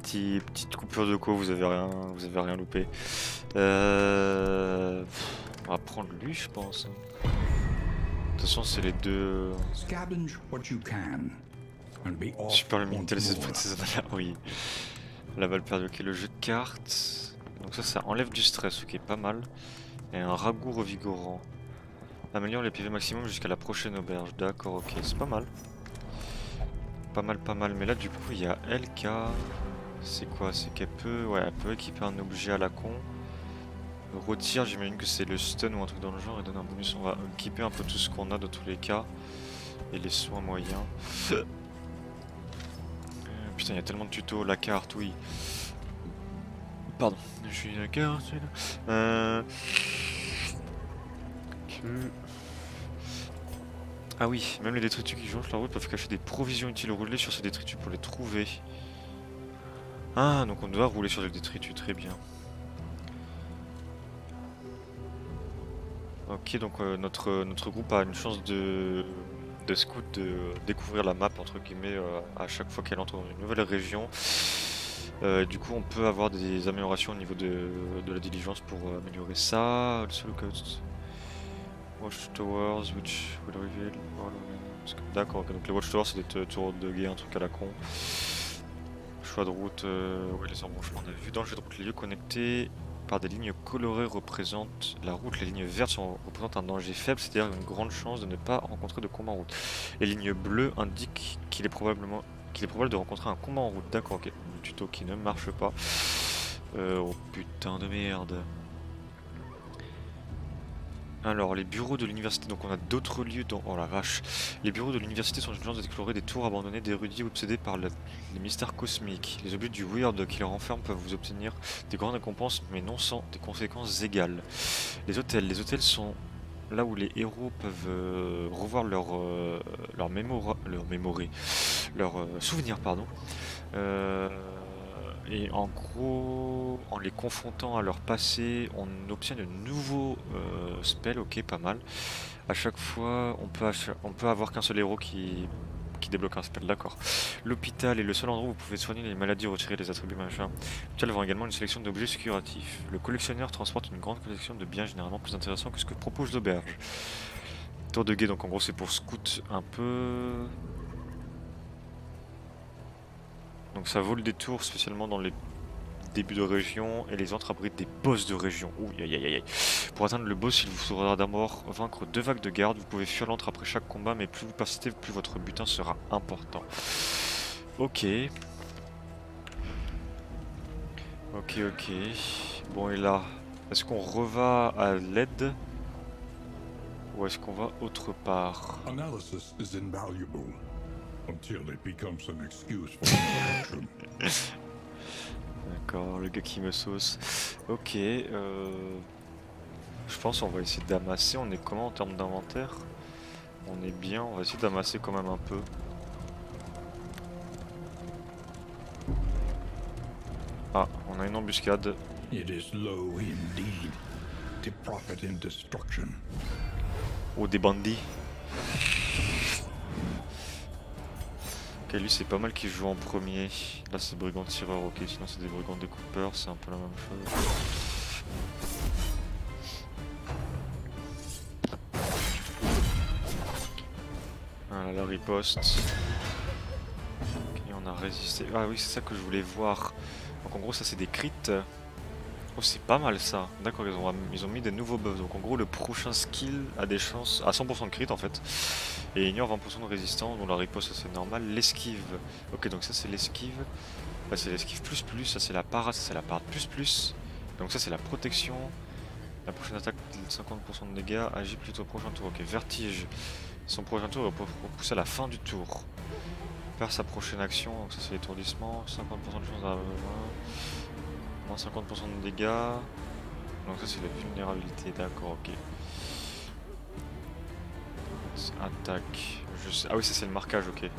Petite coupure de co, vous avez rien loupé. On va prendre lui, je pense. De toute façon, c'est les deux. Scavenge what you can and be off Super le once Minitel, les esprits more. de ces années-là, oui. La balle perdue, ok. Le jeu de cartes. Donc ça enlève du stress, ok, pas mal. Et un ragoût revigorant. Améliore les PV maximum jusqu'à la prochaine auberge. D'accord, ok, c'est pas mal. Pas mal. Mais là, du coup, il y a LK. C'est quoi? C'est qu'elle peut... Ouais, elle peut équiper un objet à la con. Retire, j'imagine que c'est le stun ou un truc dans le genre et donne un bonus. On va équiper un peu tout ce qu'on a dans tous les cas. Et les soins moyens. Putain, il y a tellement de tutos. La carte, oui. Pardon. Je suis la carte, celui-là. Ah oui, même les détritus qui jonchent la route peuvent cacher des provisions utiles. Rouler sur ces détritus pour les trouver. Ah, donc on doit rouler sur les détritus, très bien. Ok, donc notre groupe a une chance de scout de découvrir la map, entre guillemets, à chaque fois qu'elle entre dans une nouvelle région. Du coup, on peut avoir des améliorations au niveau de la diligence pour améliorer ça. Watchtowers, which will reveal... D'accord, okay, donc les Watchtowers, c'est des tours de guet, un truc à la con. Choix de route, ouais, les embranchements, on a vu. Dans le jeu de route, les lieux connectés par des lignes colorées représentent la route. Les lignes vertes représentent un danger faible, c'est-à-dire une grande chance de ne pas rencontrer de combat en route. Les lignes bleues indiquent qu'il est probable de rencontrer un combat en route. D'accord, ok. Le tuto qui ne marche pas. Oh putain de merde. Alors, les bureaux de l'université, donc on a d'autres lieux dans... Oh la vache. Les bureaux de l'université sont une chance d'explorer des tours abandonnées d'érudits obsédés par les mystères cosmiques. Les objets du Weird qui les renferment peuvent vous obtenir des grandes récompenses, mais non sans des conséquences égales. Les hôtels sont là où les héros peuvent revoir leurs souvenirs, pardon. Et en gros, en les confrontant à leur passé, on obtient de nouveaux spells, ok, pas mal. À chaque fois, on peut avoir qu'un seul héros qui débloque un spell, d'accord. L'hôpital est le seul endroit où vous pouvez soigner les maladies, retirer les attributs, machin. L'hôpital vend également une sélection d'objets curatifs. Le collectionneur transporte une grande collection de biens généralement plus intéressants que ce que propose l'auberge. Tour de guet, donc en gros c'est pour scout un peu. Donc ça vaut le détour spécialement dans les débuts de région et les autres abritent des boss de région. Ouh, aïe aïe aïe. Pour atteindre le boss, il vous faudra d'abord vaincre 2 vagues de garde. Vous pouvez fuir l'antre après chaque combat, mais plus vous persistez, plus votre butin sera important. Ok. Ok. Bon, et là, est-ce qu'on reva à l'aide ou est-ce qu'on va autre part? Analysis is invaluable until it becomes an excuse for inaction. D'accord, le gars qui me sauce. Ok, je pense qu'on va essayer d'amasser. On est comment en termes d'inventaire? On est bien, on va essayer d'amasser quand même un peu. Ah, on a une embuscade. It is low indeed to profit in destruction. Oh, des bandits. Ok, lui c'est pas mal qu'il joue en premier. Là c'est brigand tireur, ok, sinon c'est des brigands découpeurs, c'est un peu la même chose. Voilà, la riposte. Ok, on a résisté. Ah oui, c'est ça que je voulais voir. Donc en gros ça c'est des crits. Oh, c'est pas mal ça. D'accord, ils ont mis des nouveaux buffs. Donc en gros le prochain skill a des chances à 100% de crit en fait. Et ignore 20% de résistance, donc la riposte c'est normal. L'esquive. Ok, donc ça c'est l'esquive. Là c'est l'esquive plus, ça c'est la parade, ça c'est la parade plus. Donc ça c'est la protection. La prochaine attaque 50% de dégâts, agit plutôt au prochain tour. Ok, vertige. Son prochain tour est repoussé à la fin du tour. Perd sa prochaine action, donc ça c'est l'étourdissement. 50% de chance d'avoir moins 50% de dégâts. Donc ça c'est la vulnérabilité, d'accord, ok. Attaque. Ah oui, ça c'est le marquage, ok.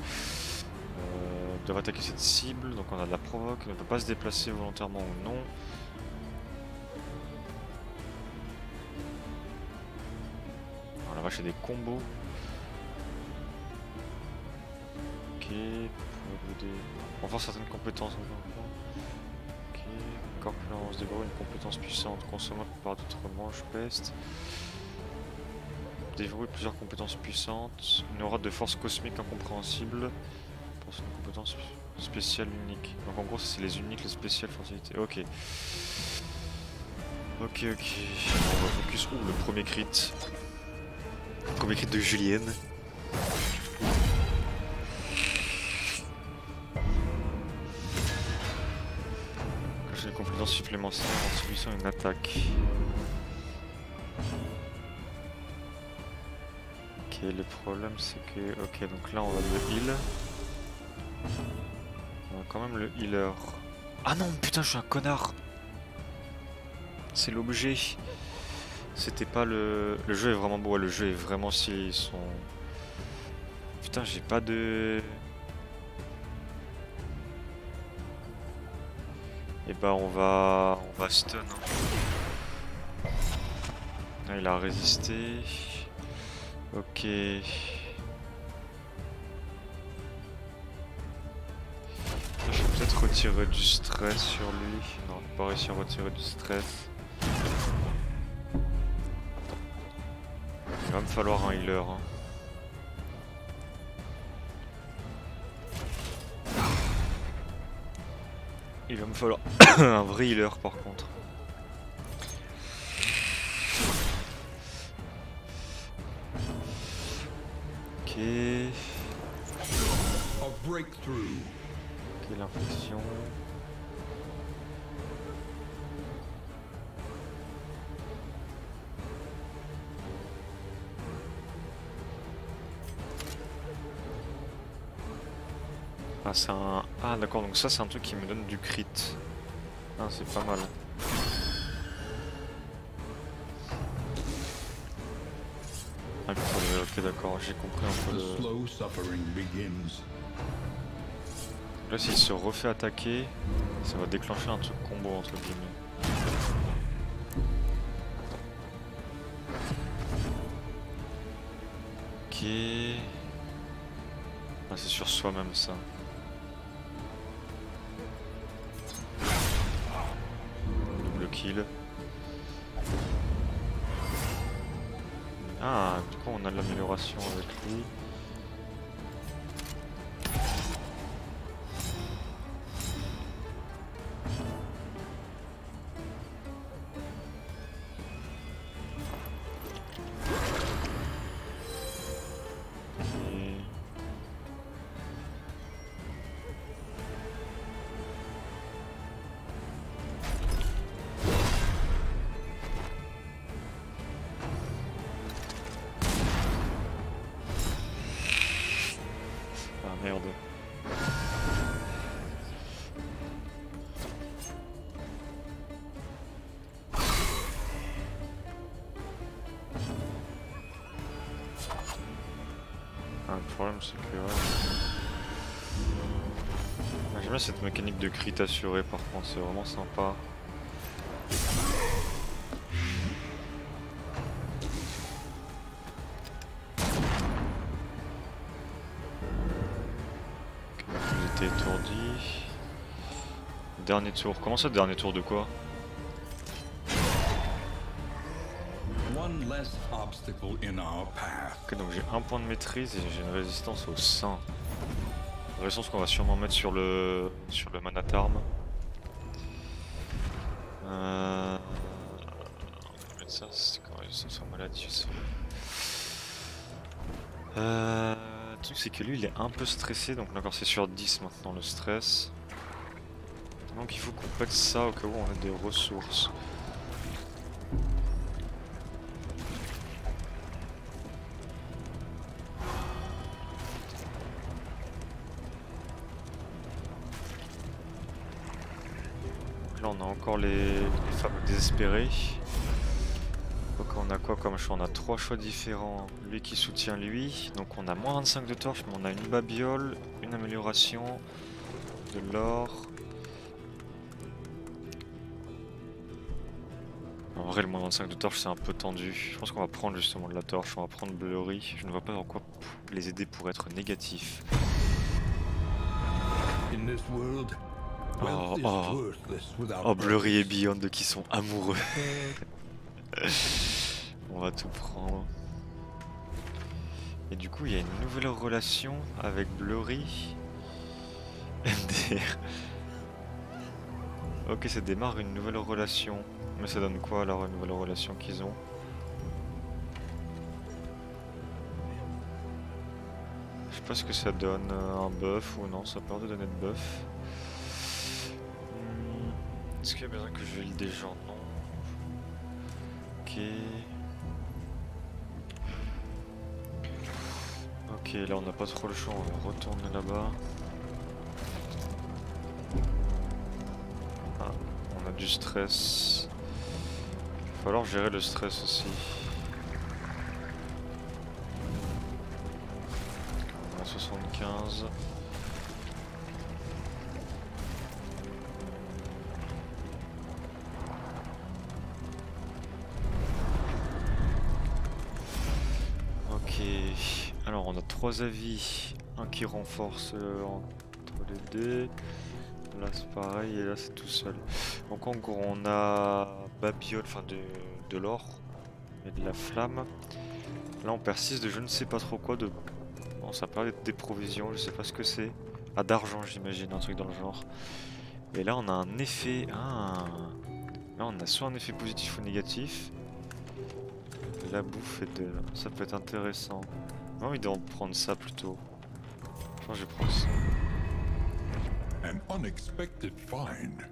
Doivent attaquer cette cible, donc on a de la provoque, on ne peut pas se déplacer volontairement ou non. Alors la vache, il y a des combos. Ok, renforce certaines compétences. corpulence, dévorer une compétence puissante, consommable par d'autres manches peste. Déverrouiller plusieurs compétences puissantes, une aura de force cosmique incompréhensible, pour une compétence spéciale unique. Donc en gros c'est les uniques, les spéciales, facilités. Ok. Ok. On va focus. Ouh, le premier crit. Premier crit de Julienne. Quand j'ai des compétences supplémentaires en subissant une attaque. Ok, le problème c'est que... Ok, donc là on va le heal. On a quand même le healer. Ah non, putain, je suis un connard. C'est l'objet. C'était pas le... Le jeu est vraiment beau, le jeu est vraiment stylé, ils sont... Putain, j'ai pas de... Et bah on va stun. Hein. Ah, il a résisté. Ok. Je vais peut-être retirer du stress sur lui. Non, je vais pas réussir à retirer du stress. Il va me falloir un healer. Hein. Il va me falloir un vrai healer par contre. Ok. Ok, l'infection. Ah, c'est un... Ah d'accord, donc ça c'est un truc qui me donne du crit. Ah, c'est pas mal. Ah, ok d'accord, j'ai compris un peu le... Là s'il se refait attaquer, ça va déclencher un truc combo entre guillemets. Ok... Ah, c'est sur soi-même ça. Kill. Ah, du coup on a de l'amélioration avec lui. Merde. Ah, le problème c'est que... J'aime bien cette mécanique de crit assuré par contre, c'est vraiment sympa. Étourdi. Dernier tour. Comment ça, dernier tour de quoi? Ok, donc j'ai un point de maîtrise et j'ai une résistance au sein. Résistance qu'on va sûrement mettre sur le Manatarm. On va mettre ça, c'est quand résistance aux maladies, je sais. Le truc c'est que lui il est un peu stressé, donc d'accord c'est sur 10 maintenant le stress. Donc il faut qu'on pète ça au cas où on a des ressources. Donc là on a encore les fameux désespérés. Donc on a quoi comme choix? On a 3 choix différents. Lui qui soutient lui, donc on a moins 25 de torche, mais on a une babiole, une amélioration, de l'or. En vrai le moins 25 de torche c'est un peu tendu. Je pense qu'on va prendre justement de la torche, on va prendre Blurry. Je ne vois pas en quoi les aider pour être négatifs. Oh, Wealth is oh. worthless without Oh, Blurry et purpose. Beyond qui sont amoureux. On va tout prendre. Et du coup, il y a une nouvelle relation avec Blurry. MDR. Ok, ça démarre une nouvelle relation. Mais ça donne quoi alors, une nouvelle relation qu'ils ont? Je sais pas ce que ça donne, un buff ou non, ça a peur de donner de buff. Est-ce qu'il y a besoin que je heal des gens? Non. Ok. Ok, là on n'a pas trop le choix, on va retourner là-bas. Ah, on a du stress. Il va falloir gérer le stress aussi. On a 75. Ok, alors on a 3 avis, un qui renforce entre les dés, là c'est pareil et là c'est tout seul. Donc en gros on a Babiole, enfin de l'or et de la flamme. Là on persiste de je ne sais pas trop quoi, de... Bon, ça parle des provisions, je sais pas ce que c'est. Ah, d'argent j'imagine, un truc dans le genre. Et là on a un effet... Ah. Là on a soit un effet positif ou négatif. La bouffe et de... Ça peut être intéressant. J'ai envie d'en prendre ça plutôt. Je pense que je vais prendre ça. An unexpected find.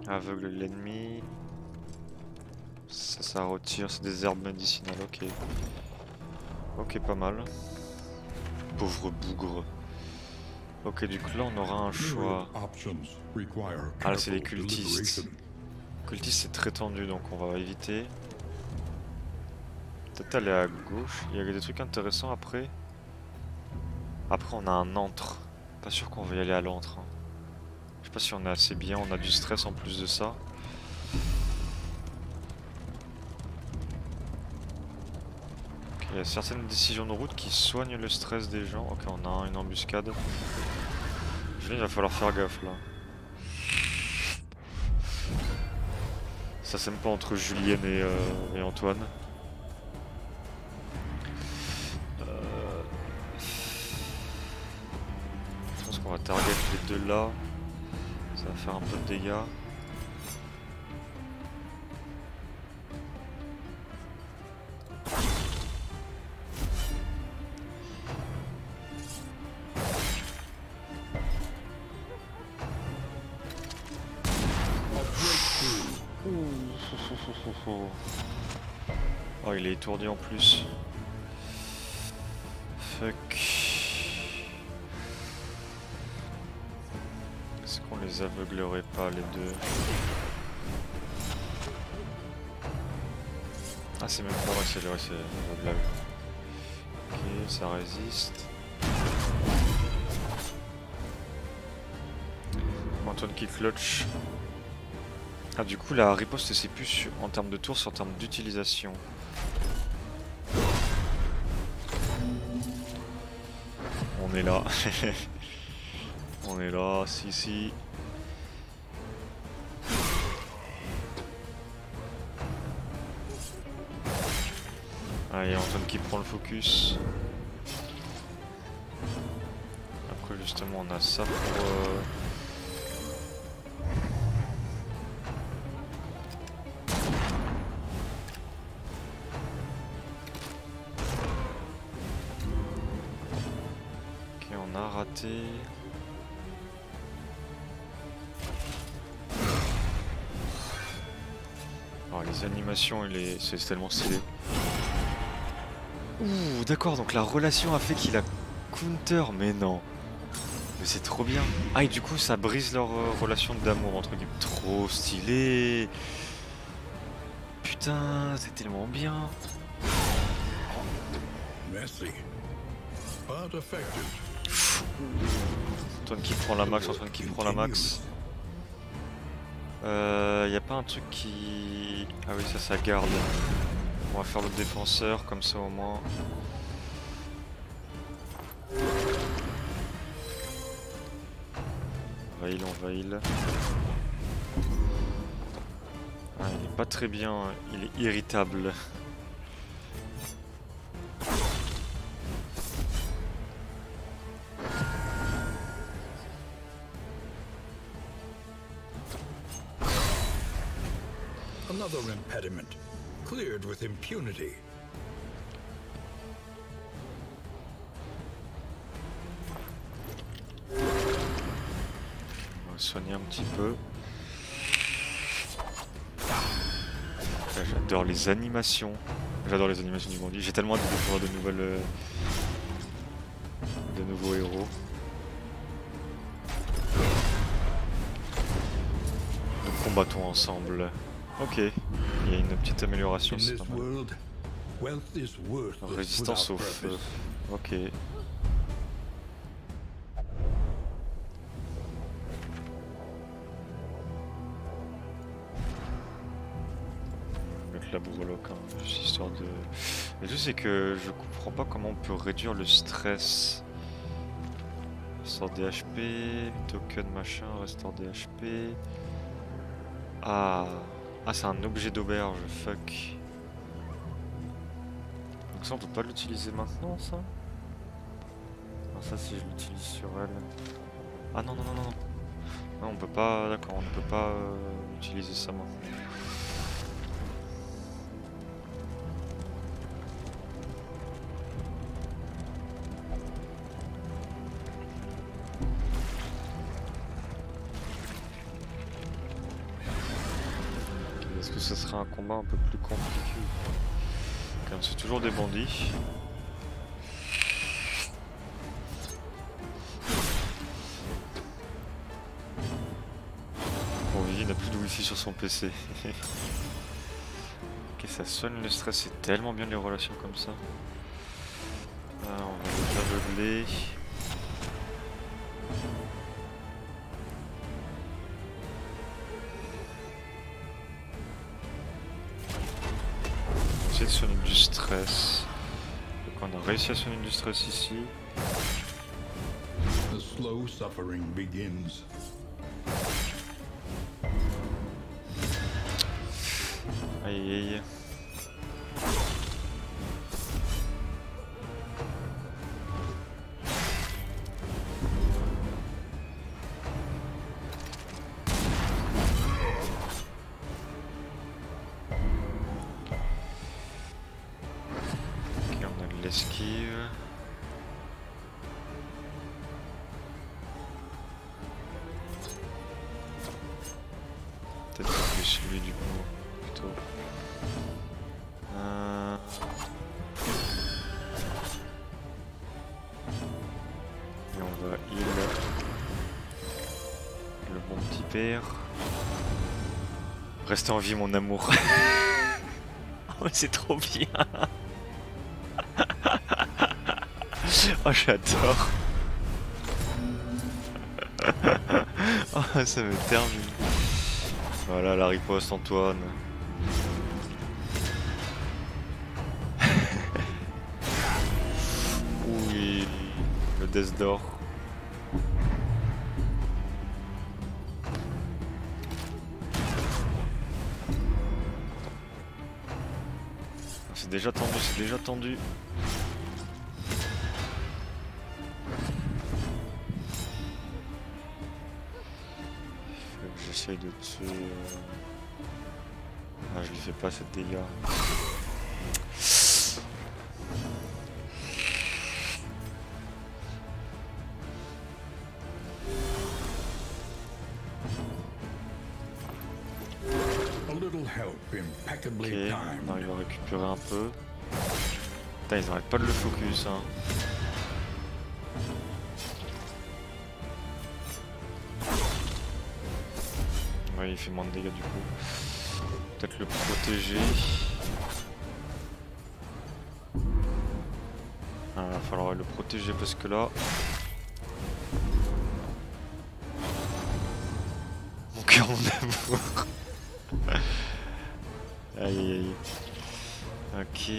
Aveugle l'ennemi. Ça retire, c'est des herbes médicinales, ok. Ok, pas mal. Pauvre bougre. Ok, du coup là on aura un choix. Ah là c'est les cultistes. Cultistes c'est très tendu donc on va éviter. Peut-être aller à gauche, il y a des trucs intéressants après. Après on a un antre. Pas sûr qu'on va y aller à l'antre. Hein. Je sais pas si on est assez bien, on a du stress en plus de ça. Okay, il y a certaines décisions de route qui soignent le stress des gens. Ok, on a une embuscade. Il va falloir faire gaffe là. Ça s'aime pas entre Julienne et Antoine. Je pense qu'on va target les deux là. Ça va faire un peu de dégâts. Oh, il est étourdi en plus. Fuck. Est-ce qu'on les aveuglerait pas les deux? Ah, c'est même pas vrai, c'est aveuglable. Ok, ça résiste. Antoine qui clutch. Ah, du coup la riposte c'est plus en termes de tours, c'est en termes d'utilisation. On est là. On est là, si. Allez, Antoine qui prend le focus. Après justement on a ça pour... Ok, on a raté. Oh, les animations, c'est tellement stylé. Ouh, d'accord, donc la relation a fait qu'il a counter, mais non. Mais c'est trop bien. Ah, et du coup, ça brise leur relation d'amour, entre guillemets. Trop stylé. Putain, c'est tellement bien. Antoine qui prend la max, Antoine qui prend la max. Y a pas un truc qui... Ah oui, ça garde. On va faire le défenseur, comme ça au moins. on va heal. Ah, il est pas très bien, il est irritable. Another impediment, cleared with impunity. On va soigner un petit peu. J'adore les animations. J'adore les animations du bandit. J'ai tellement hâte de découvrir de nouvelles, de nouveaux héros. Nous combattons ensemble. Ok, il y a une petite amélioration. In C'est this pas mal. world, wealth is worthless Résistance au without feu. purpose. Ok. Mettre la breloque, hein, juste histoire de... Le truc c'est que je comprends pas comment on peut réduire le stress. Restaure des HP, token machin, restaure des HP. Ah, c'est un objet d'auberge, fuck. Donc ça on peut pas l'utiliser maintenant ça? Ah, ça si je l'utilise sur elle. Ah non. Non on peut pas, d'accord, on ne peut pas utiliser ça maintenant. Est-ce que ce sera un combat un peu plus compliqué? Quand même, c'est toujours des bandits. Bon, Vivi n'a plus de wifi sur son PC. Ok, ça soigne le stress, c'est tellement bien les relations comme ça. Ah, on va les aveugler. De soigner du stress. Donc on a réussi à soigner du stress ici. The slow suffering begins. Aïe aïe. L'esquive. Peut-être plus lui du coup, plutôt. Et on va heal le bon petit père. Restez en vie mon amour. Oh c'est trop bien. Oh j'adore. Oh ça me termine. Voilà la riposte Antoine. Oui, le death d'or. C'est déjà tendu, c'est déjà tendu. J'essaye de tuer. Ah, je lui fais pas cette dégâts. A little help impeccably Ok, timed. on arrive à récupérer un peu. Putain, ils arrêtent pas de le focus, hein. Ouais, il fait moins de dégâts du coup. Peut-être le protéger. Ah, il va falloir le protéger parce que là... Mon cœur, mon amour. Aïe aïe aïe. Ok.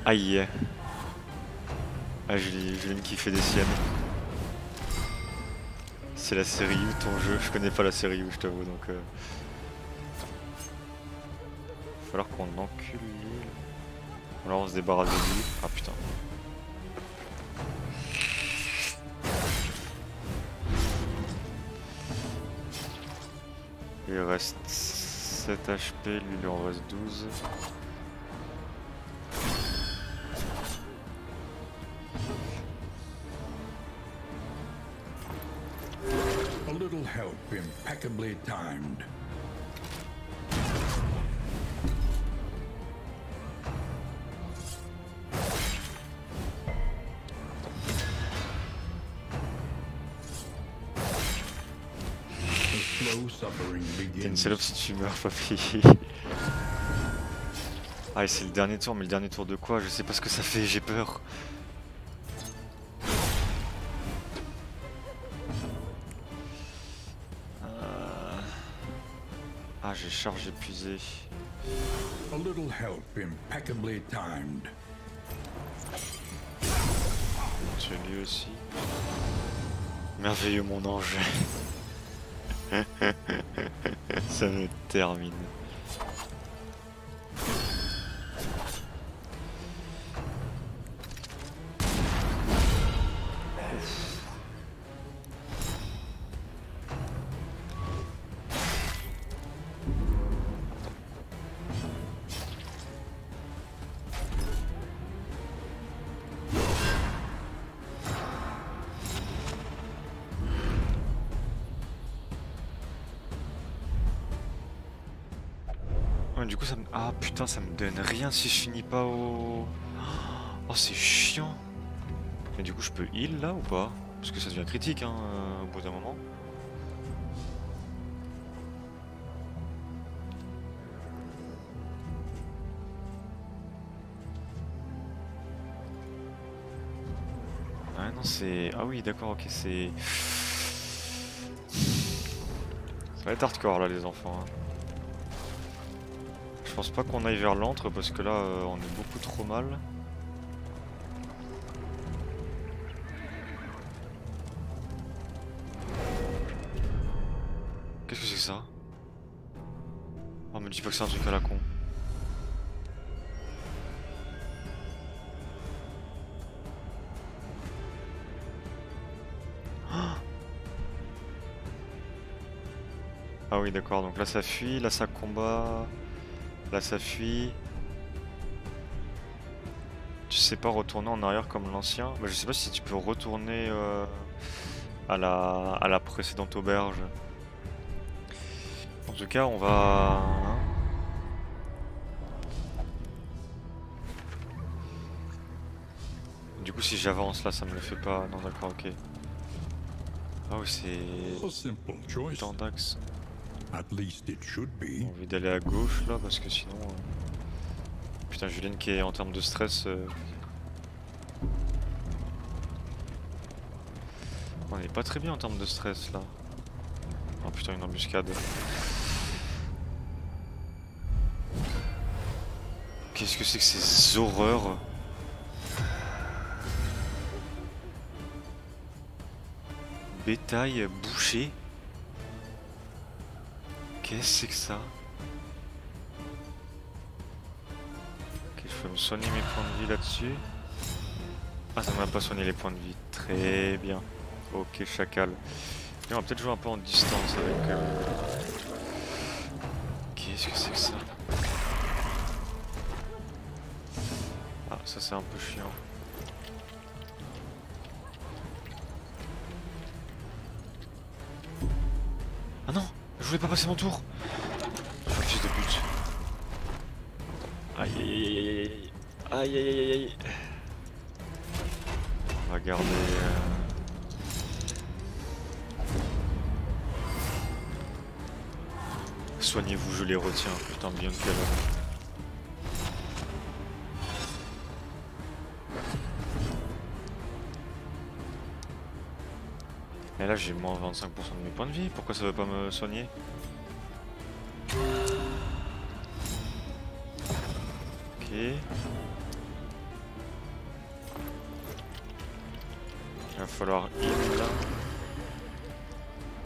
Aïe. Ah, Juline qui fait des siennes. C'est la série U ton jeu, je connais pas la série U, je t'avoue, donc il va falloir qu'on encule l'île. Alors on se débarrasse de lui. Ah putain. Il reste 7 HP, lui il en reste 12. A little help impeccably timed. The slow suffering T'es une begins. salope si tu meurs, papy. Ah, et c'est le dernier tour, mais le dernier tour de quoi? Je sais pas ce que ça fait, j'ai peur. Ah, j'ai charge épuisée. A little help impeccably timed. Tu lui aussi. Merveilleux mon ange. Ça me termine. Ouais, du coup ça me... Ah putain, ça me donne rien si je finis pas au... Oh c'est chiant. Mais du coup je peux heal là ou pas? Parce que ça devient critique hein, au bout d'un moment. Ah non c'est... Ah oui d'accord, ok c'est... Ça va être hardcore là les enfants. Hein. Je pense pas qu'on aille vers l'antre parce que là on est beaucoup trop mal. Qu'est-ce que c'est que ça? Oh me dis pas que c'est un truc à la con. Ah oui d'accord, donc là ça fuit, là ça combat, là ça fuit. Tu sais pas retourner en arrière comme l'ancien? Bah, je sais pas si tu peux retourner à la précédente auberge. En tout cas on va... Du coup si j'avance là ça me le fait pas, non d'accord ok. Ah oui c'est... A simple choice. Tant d'axes. At least it should be. J'ai envie d'aller à gauche là parce que sinon... Putain Julienne qui est en termes de stress... On est pas très bien en termes de stress là. Oh putain une embuscade. Qu'est-ce que c'est que ces horreurs? Bétail bouché. Qu'est-ce que c'est que ça? Ok, je peux me soigner mes points de vie là-dessus. Ah, ça m'a pas soigné les points de vie. Très bien. Ok, chacal. Et on va peut-être jouer un peu en distance avec... Qu'est-ce que c'est que ça? Ah, ça c'est un peu chiant. Ah non! Je voulais pas passer mon tour! Focus de but. Aïe aïe aïe aïe aïe. Aïe aïe aïe aïe. On va garder... Soignez-vous, je les retiens. Putain, bien quel homme. Et là j'ai moins 25% de mes points de vie, pourquoi ça veut pas me soigner? Ok. Il va falloir heal là.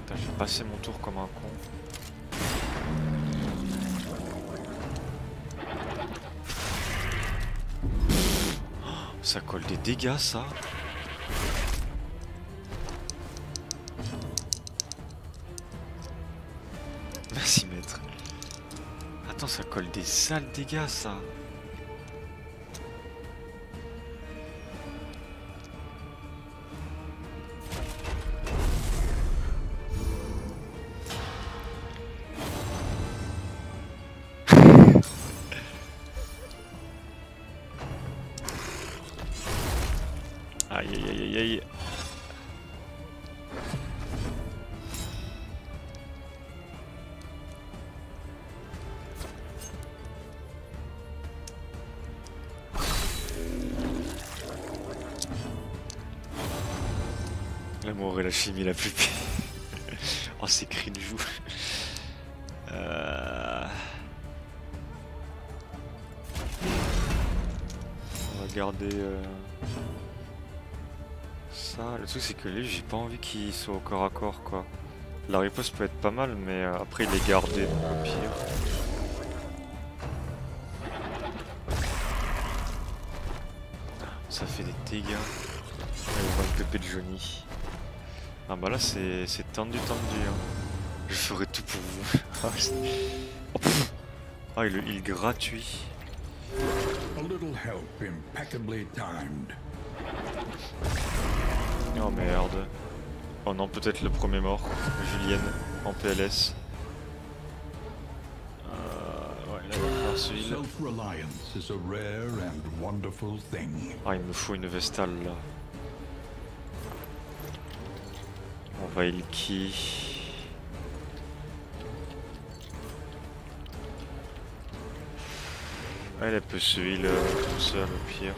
Putain, j'ai passé mon tour comme un con. Ça colle des dégâts, ça. Merci, maître. Attends, ça colle des sales dégâts, ça. Aïe aïe aïe aïe aïe. L'amour et la chimie la plus pire. Oh, c'est cringe. On va garder ça. Le truc c'est que lui, j'ai pas envie qu'il soit au corps à corps quoi. La riposte peut être pas mal, mais après il est gardé donc au pire. Ça fait des dégâts. Allez, on va le PP de Johnny. Ah bah là c'est tendu hein. Je ferai tout pour vous. Ah, il gratuit. A little help impeccably timed. Oh merde. Oh non, peut-être le premier mort. Julienne en PLS. Ouais, là il va falloir celui-là. Self-reliance is a rare and wonderful thing. Ah, il me faut une Vestale là. On va Ilki. Elle peut se heal tout seul au pire.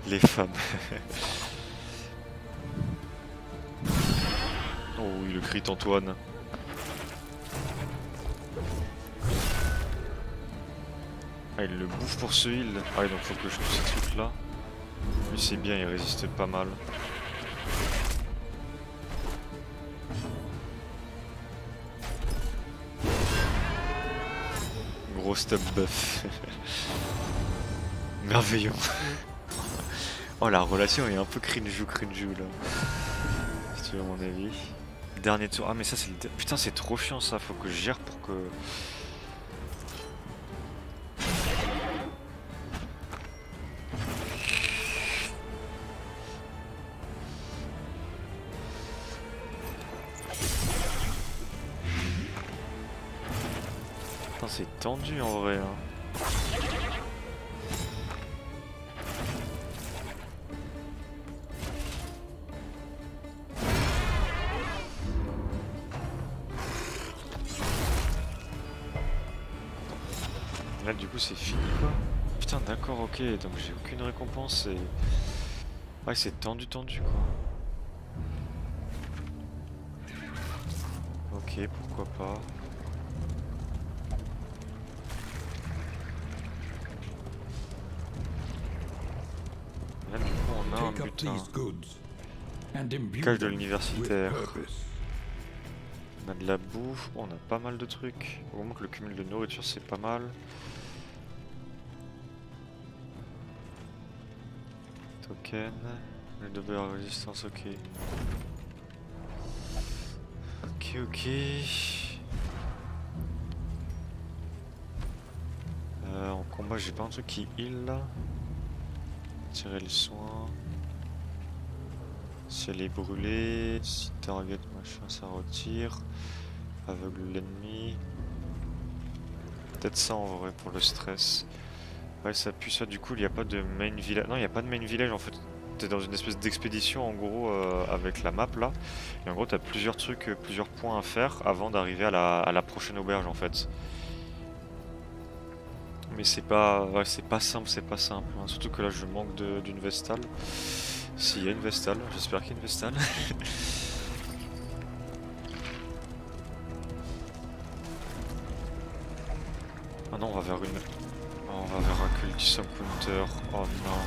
Les femmes. Oh oui, le crit Antoine. Ah, il le bouffe pour ce heal. Ah, donc faut que je tue ces trucs là. Lui c'est bien, il résiste pas mal. Gros stop buff. Merveilleux. Oh, la relation est un peu cringe là. Si tu veux mon avis. Dernier tour. Ah mais ça c'est le... Putain c'est trop chiant ça, faut que je gère pour que... Putain c'est tendu en vrai hein. Là du coup c'est fini quoi. Putain d'accord ok, donc j'ai aucune récompense et... Ouais c'est tendu quoi. Ok pourquoi pas. Là du coup on a un butin. Cache de l'universitaire. On a de la bouffe, on a pas mal de trucs. Au moment que le cumul de nourriture c'est pas mal. Token, le double résistance, ok. Ok. En combat j'ai pas un truc qui heal là. Tirer le soin. Si elle est brûlée, si target machin ça retire. Aveugle l'ennemi. Peut-être ça en vrai pour le stress. Ouais ça pue ça, du coup il n'y a pas de main village. Non il n'y a pas de main village en fait. T'es dans une espèce d'expédition en gros avec la map là. Et en gros t'as plusieurs trucs, plusieurs points à faire avant d'arriver à la prochaine auberge en fait. Mais c'est pas, ouais, c'est pas simple hein. Surtout que là je manque d'une Vestale. S'il y a une Vestale, j'espère qu'il y a une Vestale. Ah non on va vers un Cultisum Counter, oh non.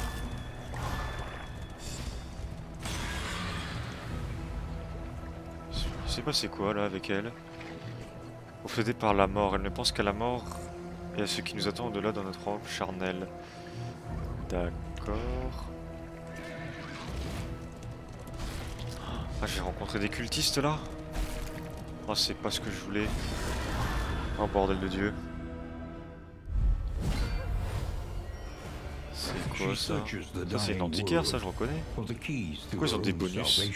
sais pas c'est quoi là avec elle. Obsédée par la mort, elle ne pense qu'à la mort et à ce qui nous attend au-delà dans notre robe charnelle. D'accord. Ah, j'ai rencontré des cultistes là. Oh, c'est pas ce que je voulais. Oh bordel de Dieu. C'est quoi ça? Ça c'est une antiquaire, ça je reconnais. Pourquoi ils ont des bonus?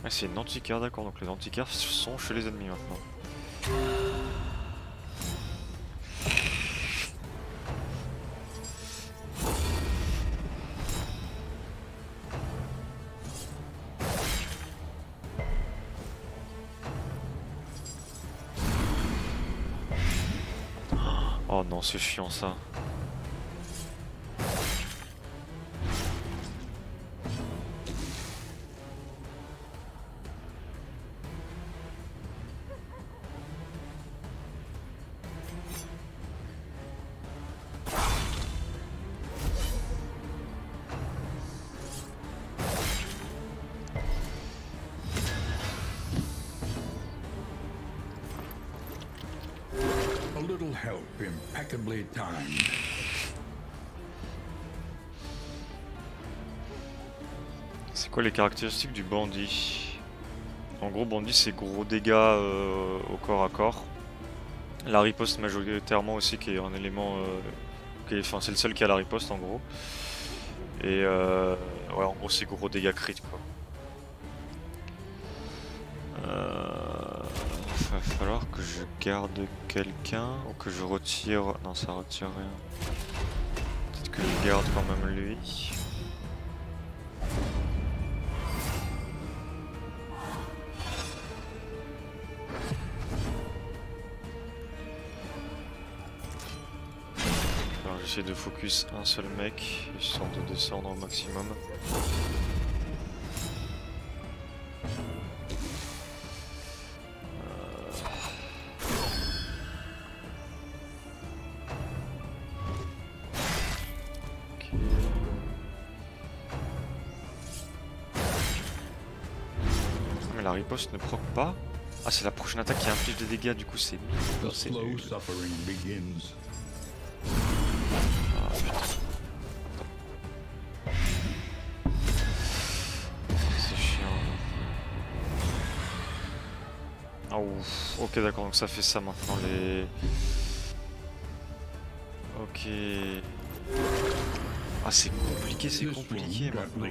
Ah, c'est une antiquaire, d'accord, donc les antiquaires sont chez les ennemis maintenant. Oh non, c'est chiant ça. Help impeccably timed. C'est quoi les caractéristiques du bandit? En gros, bandit c'est gros dégâts au corps à corps. La riposte majoritairement aussi qui est un élément... enfin c'est le seul qui a la riposte en gros. Et ouais en gros c'est gros dégâts crit quoi. Va falloir que je garde quelqu'un ou que je retire... Non ça retire rien. Peut-être que je garde quand même lui. Alors j'essaie de focus un seul mec, histoire de descendre au maximum. La riposte ne proc pas. Ah c'est la prochaine attaque qui inflige des dégâts, du coup c'est nul. C'est nul. Ah putain. C'est chiant. Ah ouf. Ok d'accord, donc ça fait ça maintenant les... Ok. Ah c'est compliqué maintenant.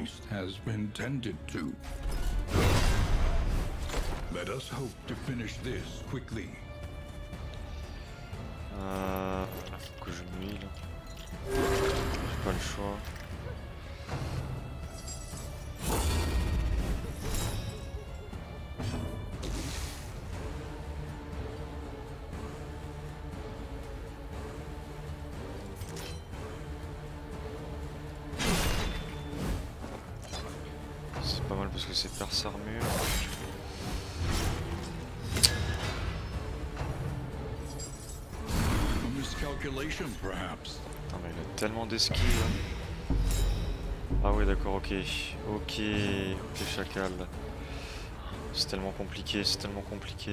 Let us hope to finish this quickly. Faut que je m'huile. J'ai pas le choix. C'est pas mal parce que c'est perce armure. Putain mais il a tellement d'esquives. Ah ouais d'accord, ok. Ok chacal. C'est tellement compliqué, c'est tellement compliqué.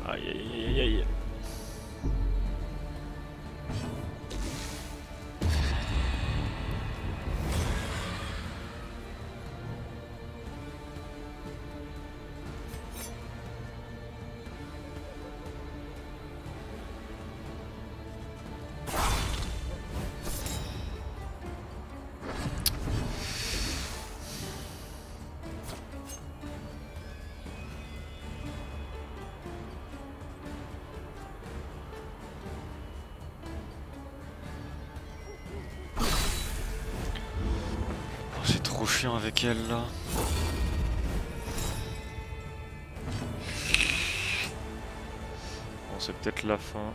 Aïe aïe aïe aïe. C'est trop chiant avec elle là. Bon, c'est peut-être la fin.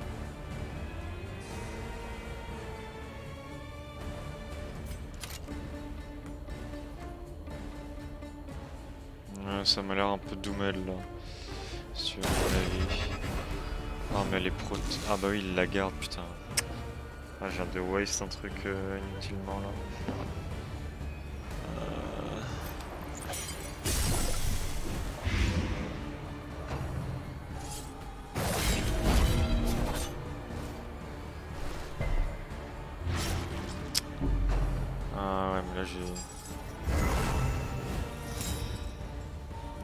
Ouais, ça m'a l'air un peu doumel là. Si tu veux mon avis. Ah mais elle est pro... Ah bah oui, il la garde, putain. Ah, je viens de waste un truc inutilement là. Ah ouais, mais là j'ai...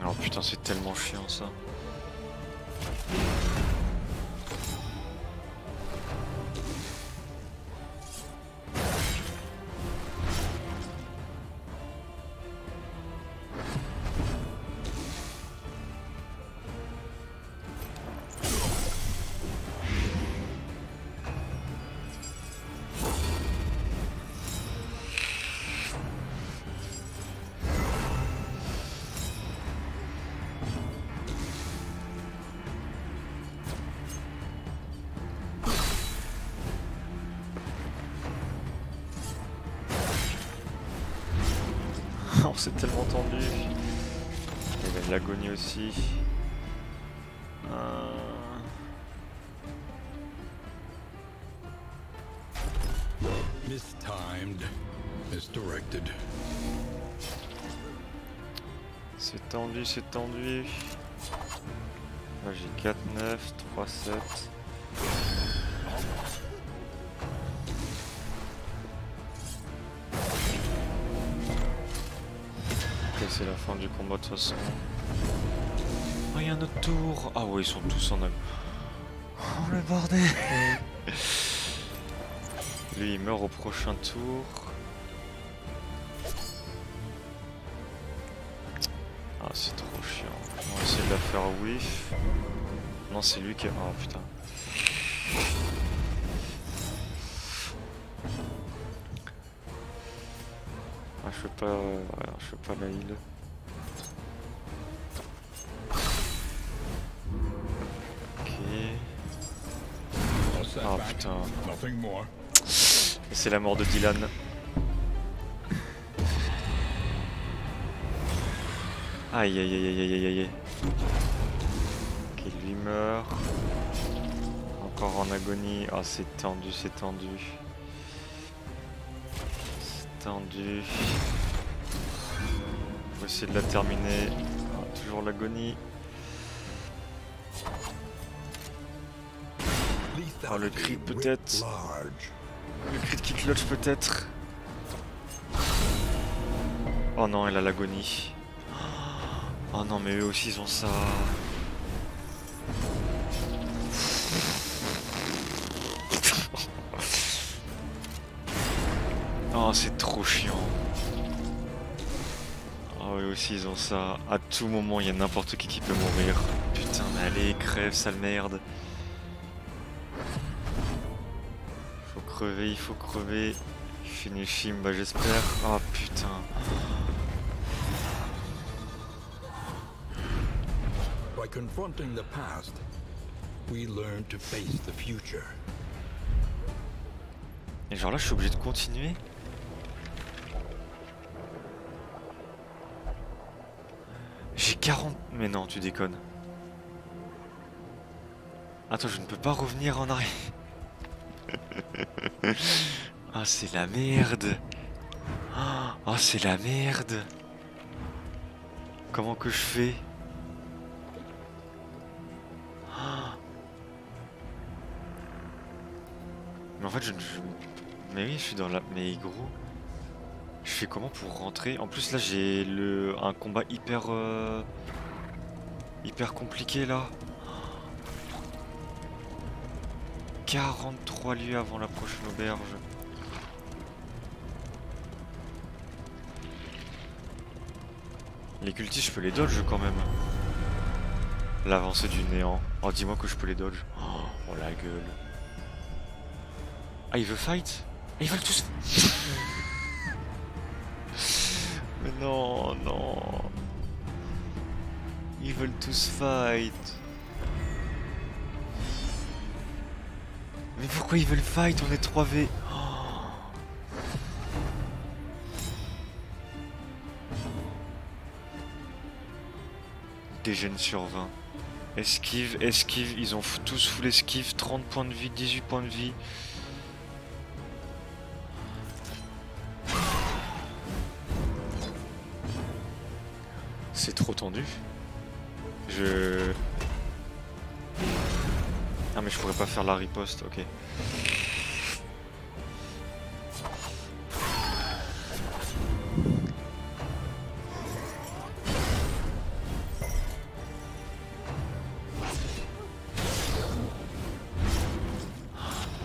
Oh putain, c'est tellement chiant ça. Oh, c'est tellement tendu. Il y avait de l'agonie aussi. Mistimed. Misdirected. C'est tendu, c'est tendu. Là j'ai 4, 9, 3, 7. Ok, c'est la fin du combat de toute façon. Oh, il y a un autre tour. Ah ouais, ils sont tous en... Oh le bordel. Lui il meurt au prochain tour. Ah c'est trop chiant. On va essayer de la faire whiff. Non c'est lui qui... Oh putain. Ah je peux pas... Ouais, je peux pas la heal. Ok. Oh putain. Nothing more. Et c'est la mort de Dylan. Aïe aïe aïe aïe aïe aïe aïe. Ok, lui meurt. Encore en agonie. Ah, c'est tendu, c'est tendu. C'est tendu. Faut essayer de la terminer. Ah, toujours l'agonie. Oh, le crit peut-être. Le crit qui clutch peut-être. Oh non, elle a l'agonie. Oh non, mais eux aussi ils ont ça. Oh, c'est trop chiant. Oh, eux aussi ils ont ça. À tout moment, il y a n'importe qui peut mourir. Putain, mais allez, crève, sale merde. Faut crever, il faut crever. Finish him, bah j'espère. Oh putain. By confronting the past, we learn to face the future. Et genre là, je suis obligé de continuer. J'ai 40... Mais non, tu déconnes. Attends, je ne peux pas revenir en arrière. Ah, c'est la merde. Ah, c'est la merde. Comment que je fais? Mais en fait, mais oui, je suis dans la... Mais gros... Je fais comment pour rentrer? En plus, là, j'ai un combat hyper... hyper compliqué, là. 43 lieues avant la prochaine auberge. Les cultistes, je peux les dodge quand même. L'avancée du néant. Oh, dis-moi que je peux les dodge. Oh, la gueule. Ah, il veut fight? Ah, ils veulent tous... Mais non, non. Ils veulent tous fight. Mais pourquoi ils veulent fight? On est 3v. dégène sur 20. Esquive, esquive, ils ont tous full esquive, 30 points de vie, 18 points de vie. C'est trop tendu. Ah mais je pourrais pas faire la riposte, ok.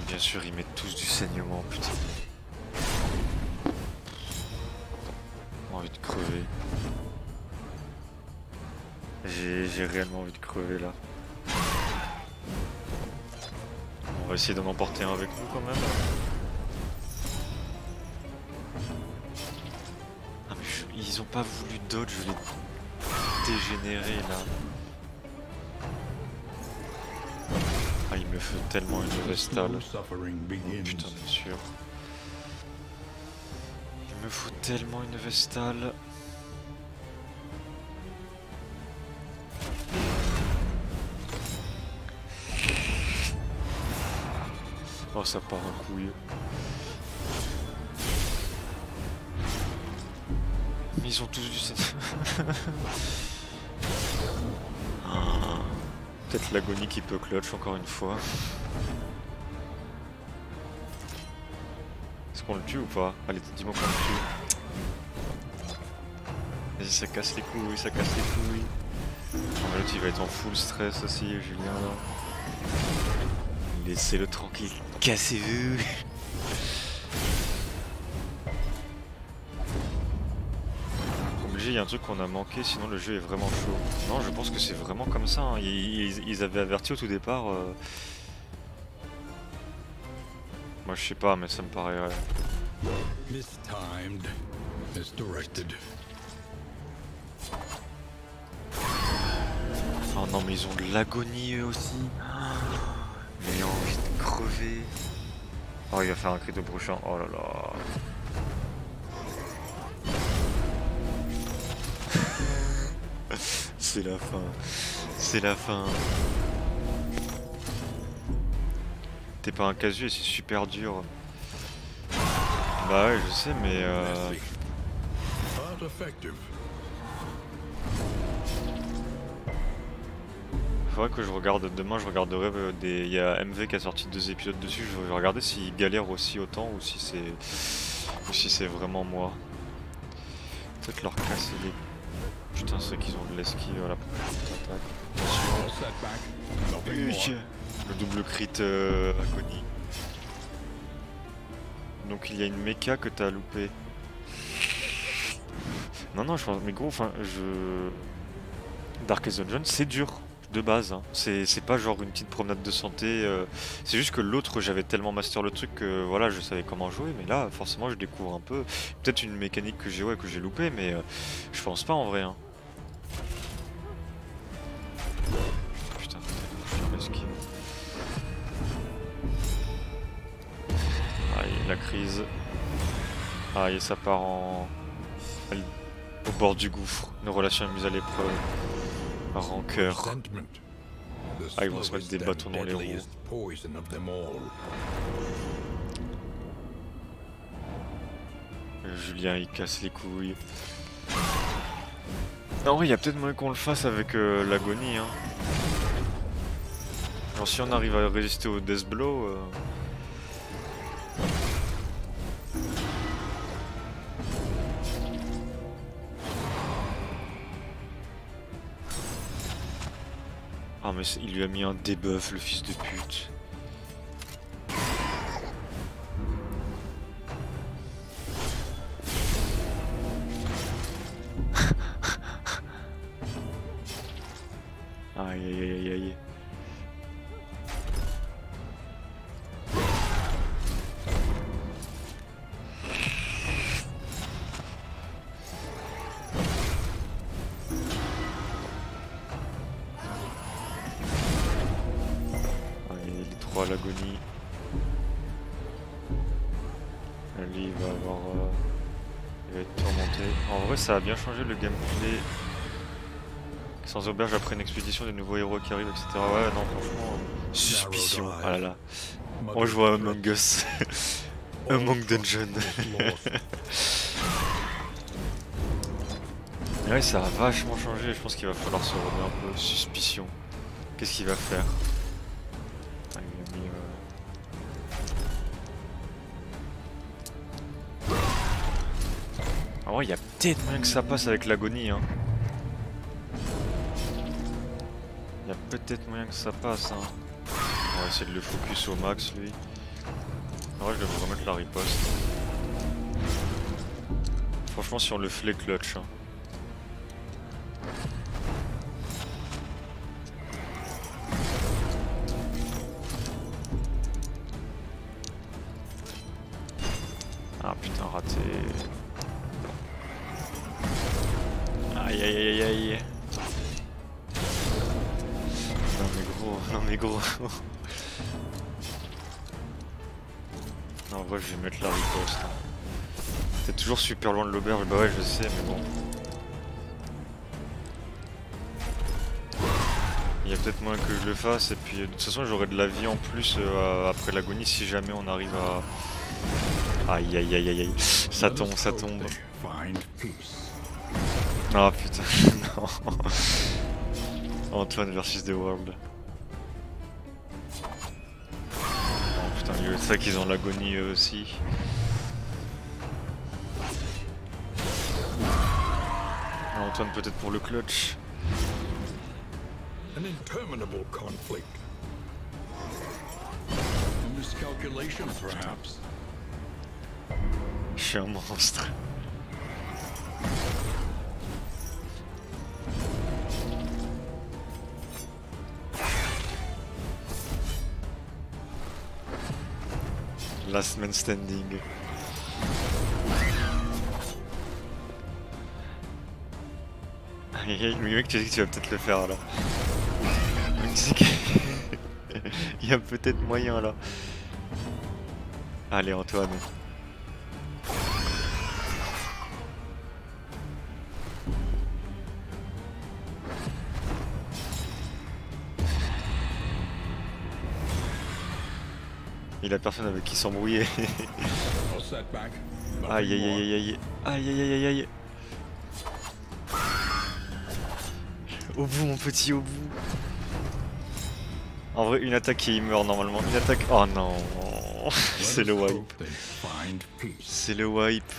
Bien sûr, ils mettent tous du saignement, putain. J'ai envie de crever. J'ai réellement envie de crever là. On va essayer d'en emporter un avec nous quand même. Ah mais ils ont pas voulu dodge, je l'ai dégénéré là. Ah il me faut tellement une vestale. Oh, putain bien sûr. Il me faut tellement une vestale. Oh ça part un couille. Mais ils ont tous du Peut-être l'agonie qui peut clutch encore une fois. Est-ce qu'on le tue ou pas? Allez dis-moi qu'on le tue. Vas-y ça casse les couilles, ça casse les couilles. Oh, l'autre il va être en full stress aussi, Julien là. Laissez-le tranquille, cassez-vous. Obligé, il y a un truc qu'on a manqué, sinon le jeu est vraiment chaud. Non, je pense que c'est vraiment comme ça. Hein. Ils avaient averti au tout départ. Moi, je sais pas, mais ça me paraît. Mistimed, misdirected. Oh non, mais ils ont de l'agonie eux aussi. Mais j'ai envie de crever. Oh, il va faire un crit au prochain. Oh là là. C'est la fin. C'est la fin. T'es pas un casu et c'est super dur. Bah ouais, je sais, mais faudrait que je regarde, demain je regarderai il y a MV qui a sorti 2 épisodes dessus, je vais regarder s'il galère aussi autant ou si c'est vraiment moi. Peut-être leur casser les... Putain c'est qu'ils ont de l'esquive à la prochaine attaque. Le double crit agonie. Donc il y a une méca que t'as loupé. Non je pense, mais gros, enfin Darkest Dungeon c'est dur. De base, hein. C'est pas genre une petite promenade de santé, c'est juste que l'autre j'avais tellement master le truc que voilà je savais comment jouer, mais là forcément je découvre un peu, peut-être une mécanique que j'ai loupé, mais je pense pas en vrai. Hein. Putain, je esquive. Aïe, la crise. Aïe, ça part en... au bord du gouffre, une relation mise à l'épreuve. Rancœur. Ah, ils vont se mettre des bâtons dans les roues. Julien il casse les couilles. En vrai il y a peut-être moyen qu'on le fasse avec l'agonie. Hein. Alors si on arrive à résister au Death Blow... Ah mais il lui a mis un debuff le fils de pute. Aïe aïe aïe aïe. À l'agonie. Lui il va avoir... il va être tourmenté. En vrai ça a bien changé le gameplay. Sans auberge après une expédition, des nouveaux héros qui arrivent, etc. Ouais, non, franchement, suspicion. Ah là là. On joue à Among Us. Among Dungeon. Ouais, ça a vachement changé. Je pense qu'il va falloir se remettre un peu. Suspicion. Qu'est-ce qu'il va faire? Ah, il a mis, Ah ouais, il y a peut-être moyen que ça passe avec l'agonie. Hein. Il y a peut-être moyen que ça passe. Hein. On va essayer de le focus au max, lui. En vrai, je devrais remettre la riposte. Franchement, si on le fait clutch. Hein. Ah putain, raté. Aïe aïe aïe aïe. Non mais gros, non mais gros. Non, en vrai, je vais mettre la riposte. Hein. T'es toujours super loin de l'auberge, bah ouais, je sais, mais bon. Il y a peut-être moyen que je le fasse, et puis de toute façon, j'aurai de la vie en plus après l'agonie si jamais on arrive à. Aïe aïe aïe aïe aïe. Ça tombe, ça tombe. Ah putain, non. Antoine versus The World. Oh putain, il y a ça qu'ils ont l'agonie eux aussi. Ah, Antoine peut-être pour le clutch. An interminable conflict. A miscalculation, perhaps. Je suis un monstre. Last man standing. Mais mec, tu sais que tu vas peut-être le faire là. Tu sais que... Il y a peut-être moyen là. Allez Antoine. Il a personne avec qui s'embrouiller. Aïe aïe aïe aïe aïe aïe aïe aïe aïe. Au bout mon petit, au bout. En vrai une attaque et il meurt normalement. Une attaque. Oh non. C'est le wipe. C'est le wipe.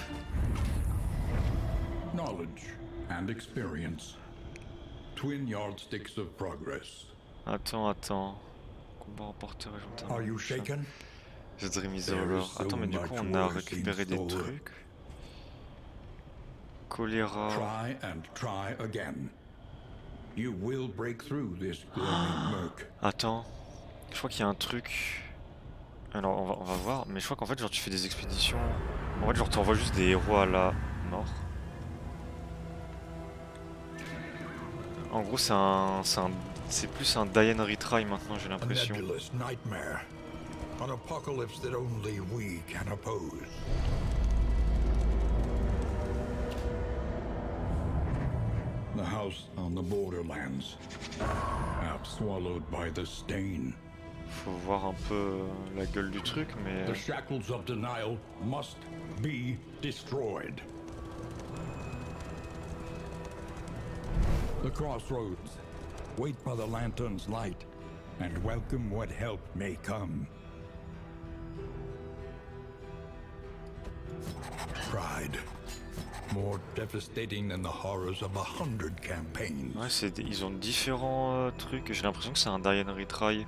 Knowledge and experience. Twin yardsticks of progress. Attends. Combat remporté résultat. Are you shaken? The Dream is over. Attends, mais du coup, on a récupéré des trucs. Choléra. Try and try again. You will break through this glowing murk. Attends, je crois qu'il y a un truc. Alors, on va voir, mais je crois qu'en fait, genre, tu fais des expéditions. En fait, genre, tu envoies juste des héros à la mort. En gros, c'est plus un die and retry maintenant, j'ai l'impression. An apocalypse that only we can oppose. The house on the borderlands, half swallowed by the stain. Faut voir un peu la gueule du truc, mais... The shackles of denial must be destroyed. The crossroads. Wait by the lantern's light, and welcome what help may come. Pride. More devastating than the horrors of 100 campaigns. Ouais, ils ont différents trucs. J'ai l'impression que c'est un die and retry.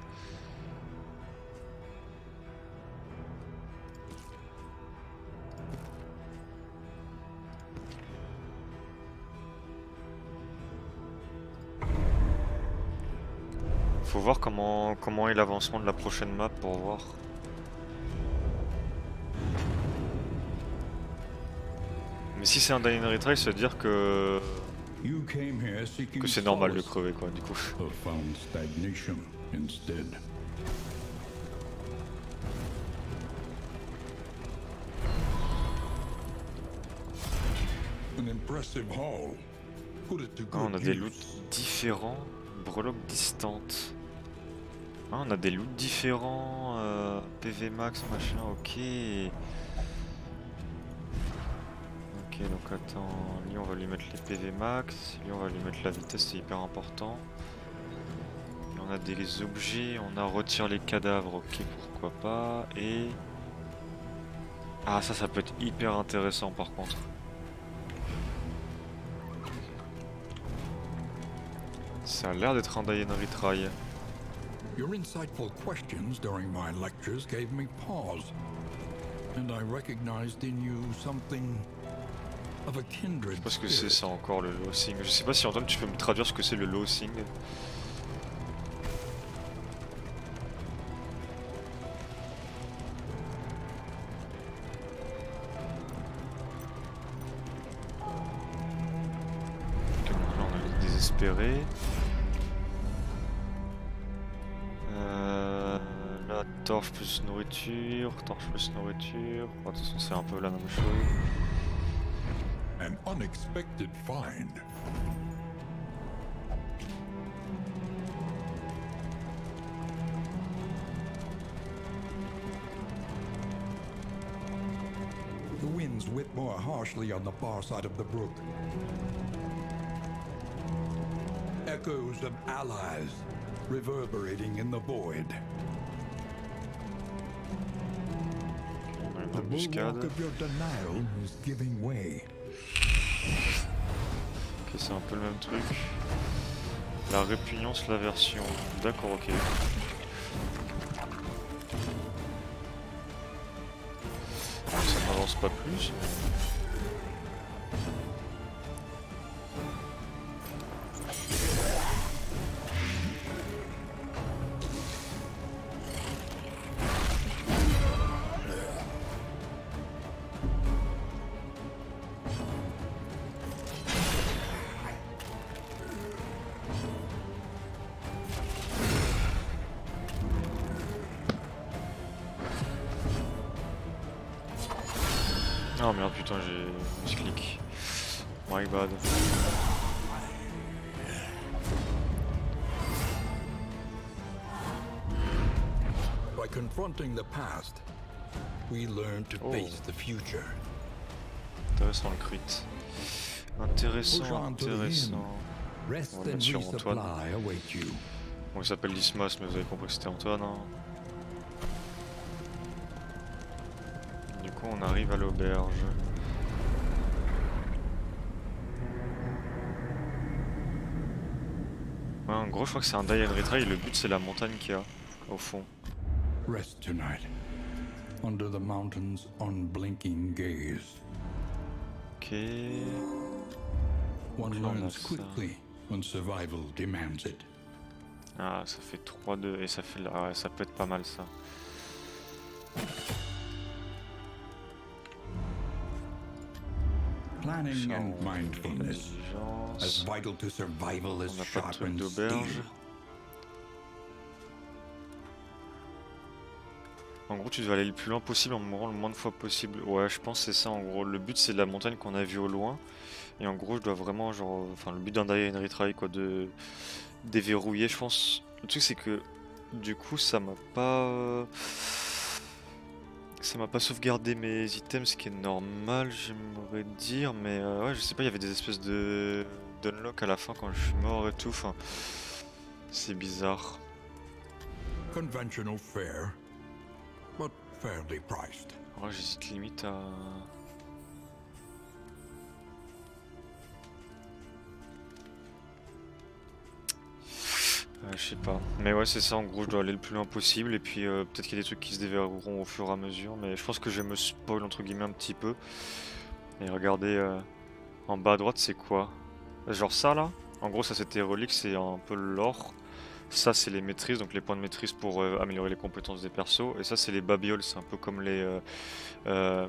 Faut voir comment est l'avancement de la prochaine map pour voir. Mais si c'est un die and retry, ça veut dire que c'est normal de crever quoi du coup. An impressive haul. Put it to Ah, on a good des loots use. différents. Breloque distante. Ah, on a des loots différents. PV max, machin, ok. Ok, donc attends. Lui, on va lui mettre les PV max. Lui, on va lui mettre la vitesse, c'est hyper important. Et on a des objets. On a retire les cadavres, ok, pourquoi pas. Et. Ah, ça peut être hyper intéressant par contre. Ça a l'air d'être un die and retry. Your insightful questions during my lectures gave me pause, and I recognized in you something of a kindred Je sais pas ce que c'est spirit. ça encore le losing. Je sais pas si Antoine tu peux me traduire ce que c'est le losing. Ok, donc là on est désespéré. Là torche plus nourriture, torche plus nourriture. Bon, de toute façon c'est un peu la même chose. An unexpected find. The winds whip more harshly on the far side of the brook. Echoes of allies reverberating in the void. On a une The embuscade. bulwark of your denial is giving way. Ok, c'est un peu le même truc. La répugnance, l'aversion. D'accord, ok. Ça n'avance pas plus. Oh merde, putain, j'ai misclick. My bad. By confronting the past, we learn to Oh. face the future. Intéressant le crit. Intéressant, Push on to the intéressant. inn. Rest On va and mettre sur Antoine. resupply await you. Bon, il s'appelle Dismas, mais vous avez compris que c'était Antoine. Hein. Du coup, on arrive à l'auberge. Ouais, en gros, je crois que c'est un die and retry et le but, c'est la montagne qu'il y a au fond. Rest tonight, under the mountain's unblinking gaze. Ok. One Donc là, on a learns ça. quickly when survival demands it. Ah, ça fait 3-2 et ça fait là, ouais, ça peut être pas mal ça. Planning and Chance, mindfulness, as intelligence. vital to survival as On n'a pas de truc sharpened d'auberge. steel. En gros, tu dois aller le plus loin possible en mourant le moins de fois possible. Ouais, je pense que c'est ça en gros. Le but, c'est la montagne qu'on a vue au loin. Et en gros, je dois vraiment, genre, enfin, le but d'un die and retry, quoi, de déverrouiller, je pense. Le truc, c'est que du coup, ça m'a pas. Ça m'a pas sauvegardé mes items, ce qui est normal, j'aimerais dire. Mais ouais, je sais pas, il y avait des espèces de d'unlock à la fin quand je suis mort et tout. Enfin, c'est bizarre. Conventional fare, but fairly priced. Ouais, j'hésite limite à. Je sais pas. Mais ouais, c'est ça, en gros, je dois aller le plus loin possible. Et puis peut-être qu'il y a des trucs qui se déverrouilleront au fur et à mesure. Mais je pense que je vais me spoil entre guillemets un petit peu. Et regardez, en bas à droite, c'est quoi? Genre ça là? En gros, ça c'était relique, c'est un peu l'or. Ça, c'est les maîtrises, donc les points de maîtrise pour améliorer les compétences des persos. Et ça, c'est les babioles, c'est un peu comme euh,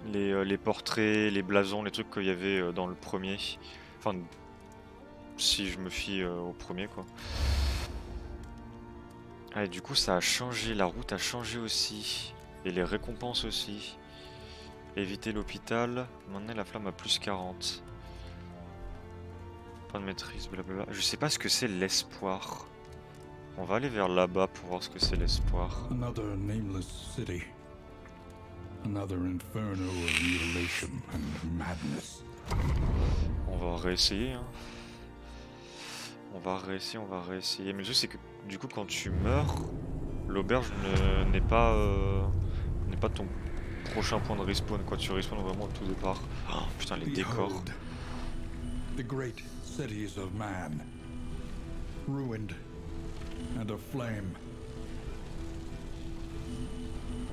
les portraits, les blasons, les trucs qu'il y avait dans le premier. Enfin, si je me fie au premier, quoi. Ah, et du coup, ça a changé, la route a changé aussi. Et les récompenses aussi. Éviter l'hôpital, maintenant la flamme à plus 40. Pas de maîtrise, blablabla. Je sais pas ce que c'est l'espoir. On va aller vers là-bas pour voir ce que c'est l'espoir. Another nameless city. Another inferno of mutilation and madness. On va réessayer. Hein. On va réessayer. Mais le truc c'est que du coup quand tu meurs, l'auberge n'est pas ton prochain point de respawn. Quoi, tu respawns vraiment au tout départ. Oh, putain les décors. Behold, the great cities of man, ruined and aflame.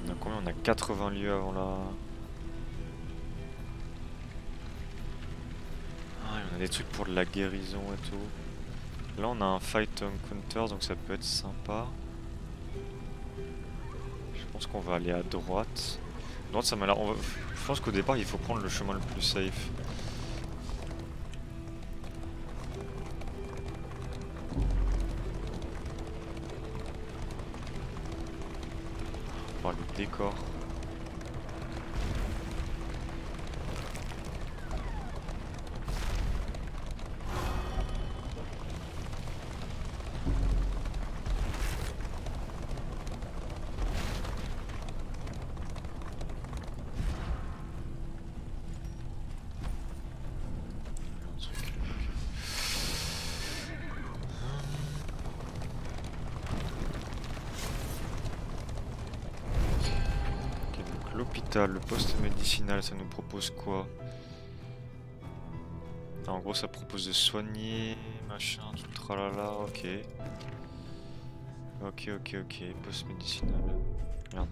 On a combien? On a 80 lieux avant la... Ah, on a des trucs pour de la guérison et tout. Là on a un fight encounters donc ça peut être sympa. Je pense qu'on va aller à droite. Droite ça m'a l'air... Je pense qu'au départ il faut prendre le chemin le plus safe. Oh, le décor. L'hôpital, le poste médicinal, ça nous propose quoi? Ah, en gros, ça propose de soigner, machin, tout le tralala, ok. Ok, poste médicinal. Merde.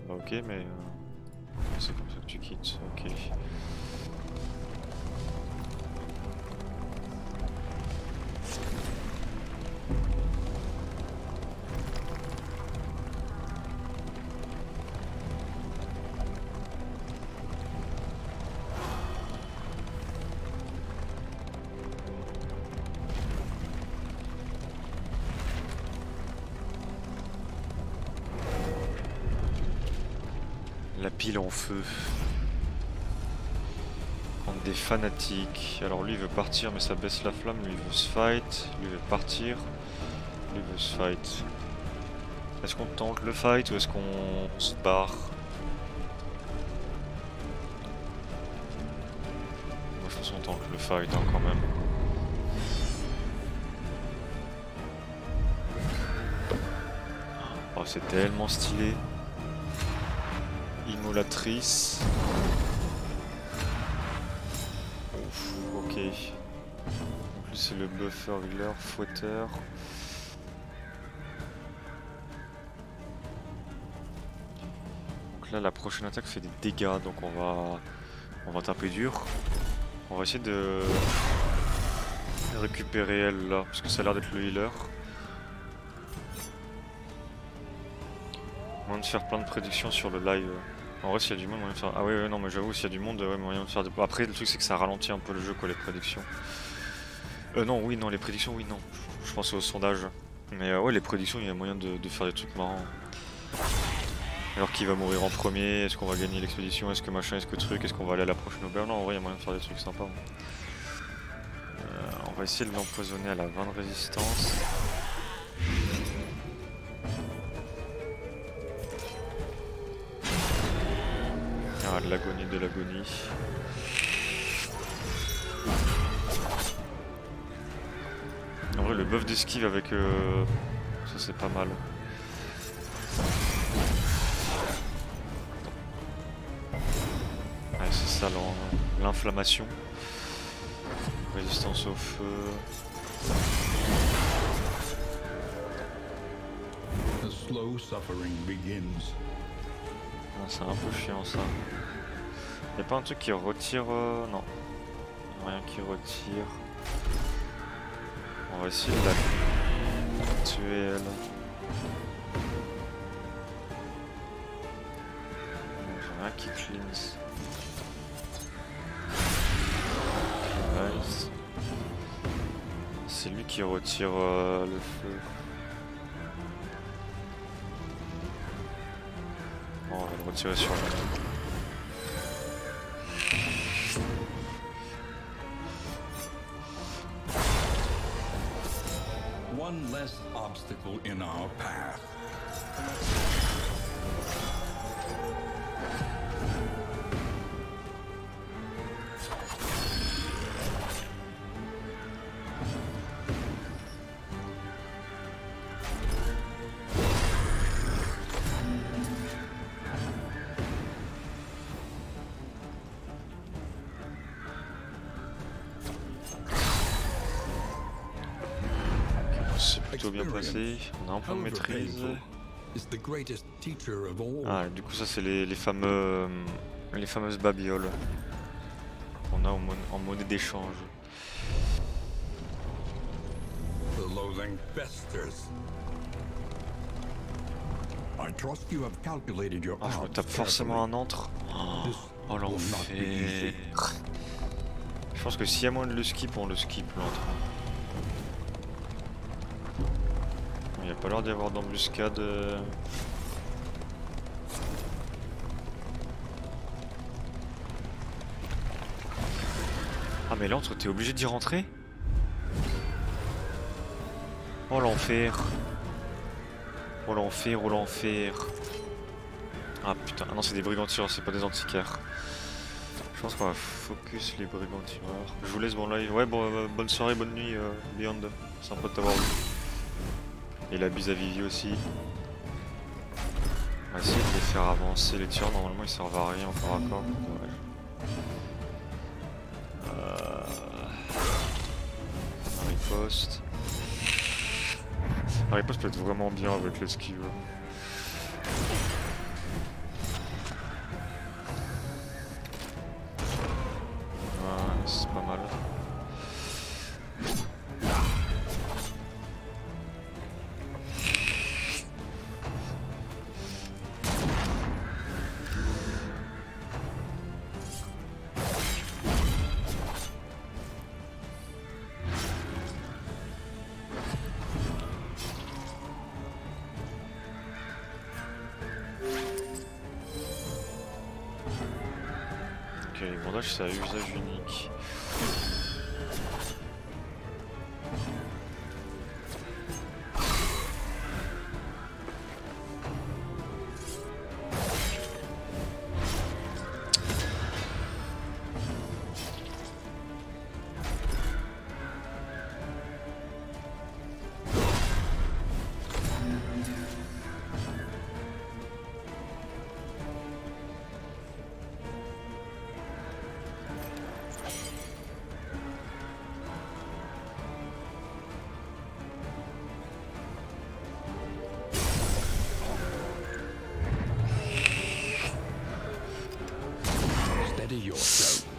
Bah ok, mais... c'est comme ça que tu quittes, ok. La pile en feu. Contre des fanatiques. Alors lui il veut partir mais ça baisse la flamme. Lui il veut se fight. Lui il veut partir. Lui il veut se fight. Est-ce qu'on tente le fight ou est-ce qu'on se barre? Moi je pense qu'on tente le fight hein, quand même. Oh c'est tellement stylé. Immolatrice. Ouf, ok. En plus c'est le buffer healer, fouetteur. Donc là la prochaine attaque fait des dégâts donc on va taper dur. On va essayer de récupérer elle là parce que ça a l'air d'être le healer. Moyen de faire plein de prédictions sur le live. En vrai, s'il y a du monde, moyen de faire. Ah ouais, non, mais j'avoue, s'il y a du monde, ouais, moyen de faire. Après, le truc, c'est que ça ralentit un peu le jeu, quoi, les prédictions. Non, oui, non, les prédictions, oui, non. Je pense au sondage. Mais ouais, les prédictions, il y a moyen de faire des trucs marrants. Alors, qui va mourir en premier? Est-ce qu'on va gagner l'expédition? Est-ce que machin? Est-ce que truc? Est-ce qu'on va aller à la prochaine auberge? Non, en vrai, il y a moyen de faire des trucs sympas. On va essayer de l'empoisonner à la 20 de résistance. Ah, de l'agonie, de l'agonie. En vrai, le buff d'esquive avec... ça, c'est pas mal. Ouais, c'est ça, l'inflammation. Résistance au feu. The slow suffering begins. Ah, c'est un peu chiant ça. Y'a pas un truc qui retire... non. Rien qui retire. On va essayer de la tuer elle. J'ai rien qui cleanse. Nice. C'est lui qui retire le feu. On va le retirer sur la... One less obstacle in our path. Plutôt bien passé, on a un point de maîtrise. Ah, du coup ça c'est les fameuses babioles qu'on a en monnaie d'échange. Ah, je me tape forcément un entre. Oh l'enfer. Je pense que s'il y a moyen de le skip, on le skip l'entre. Il n'y a pas l'air d'y avoir d'embuscade. Ah mais l'entre, t'es obligé d'y rentrer? Oh l'enfer. Oh l'enfer, oh l'enfer. Ah putain, ah non c'est des brigantires, c'est pas des antiquaires. Je pense qu'on va focus les brigantireurs. Je vous laisse bon live. Ouais bon, bonne soirée, bonne nuit Beyond. Sympa de t'avoir vu. Et la bise à Vivi aussi. On va essayer de les faire avancer les tirs, normalement ils servent à rien encore à corps. Un riposte. Un riposte peut être vraiment bien avec l'esquive. Ouais, c'est pas mal. Ok, les bandages c'est à usage unique.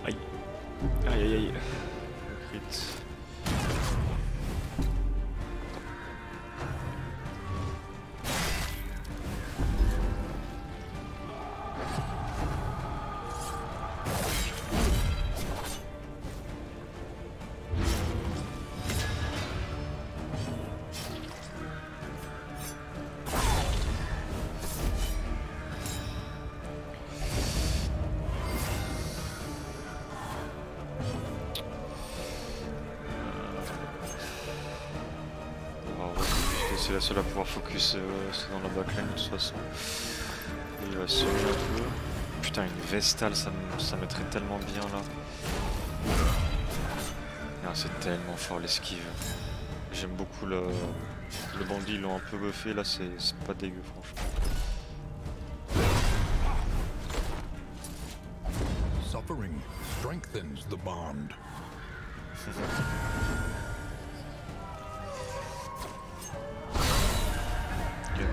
Aïe. Aïe aïe aïe. Le crit. C'est la seule à pouvoir focus, c'est dans la backline de toute façon. Et il va se mettre un peu. Putain, une Vestale, ça mettrait tellement bien là. Ah, c'est tellement fort l'esquive. J'aime beaucoup le bandit, ils l'ont un peu buffé là, c'est pas dégueu franchement. Suffering strengthens the bond.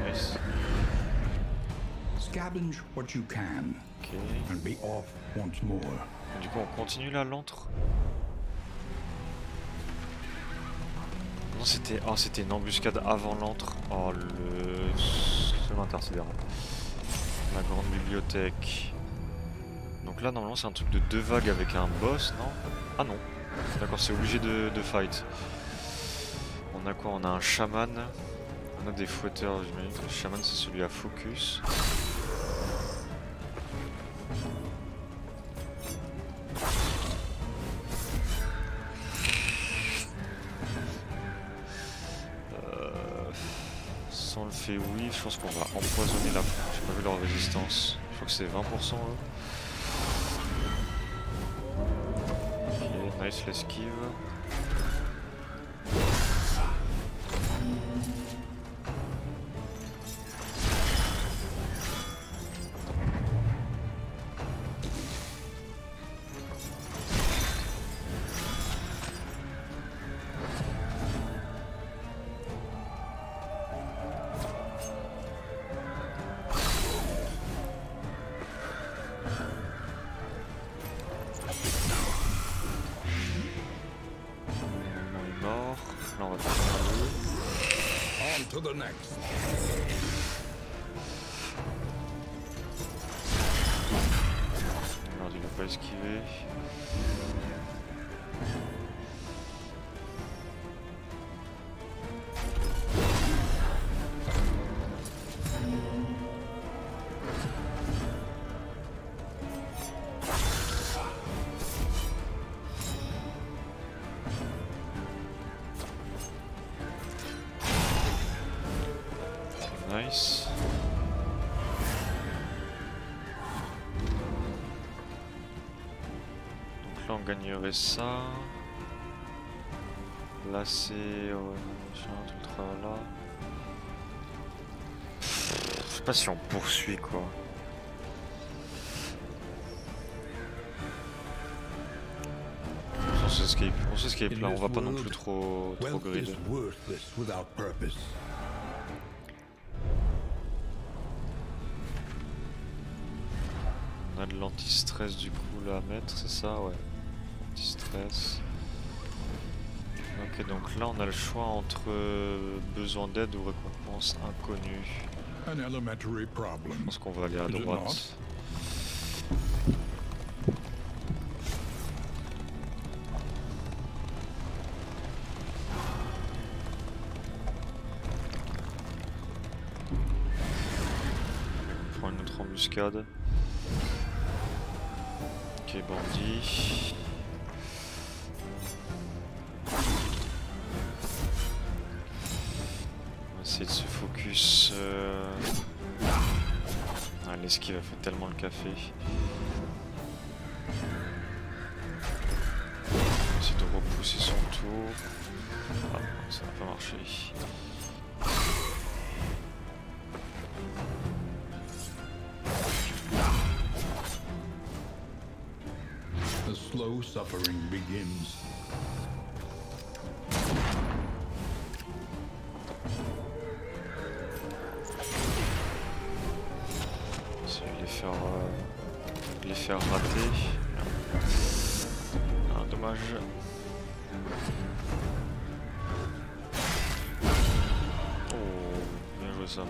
Nice. Scavenge what you can Ok. and be off once more. Du coup on continue là l'antre. Non c'était une embuscade avant l'antre. Oh le intersidéral. La grande bibliothèque. Donc là normalement c'est un truc de 2 vagues avec un boss, non? Ah non. D'accord, c'est obligé de fight. On a quoi? On a un chaman. On a des fouetteurs, j'imagine que le chaman c'est celui à focus. Ça on le fait oui, je pense qu'on va empoisonner la... J'ai pas vu leur résistance. Je crois que c'est 20% eux. Ok, nice l'esquive. To the next. Merde, il n'a pas esquivé. Nice. Donc là on gagnerait ça. Là c'est... machin, tout le travail là. Je sais pas si on poursuit quoi. On s'escape là, on va pas non plus trop grid. On a de l'anti-stress du coup là à mettre, c'est ça? Ouais. Anti-stress. Ok, donc là on a le choix entre besoin d'aide ou récompense inconnue. Je pense qu'on va aller à droite. On prend une autre embuscade. Ok, bandit. On va essayer de se focus. Ah, l'esquive a fait tellement le café. On va essayer de repousser son tour. Ah, ça n'a pas marché. The slow suffering begins. Je vais les faire rater. Ah, dommage. Oh, bien joué ça.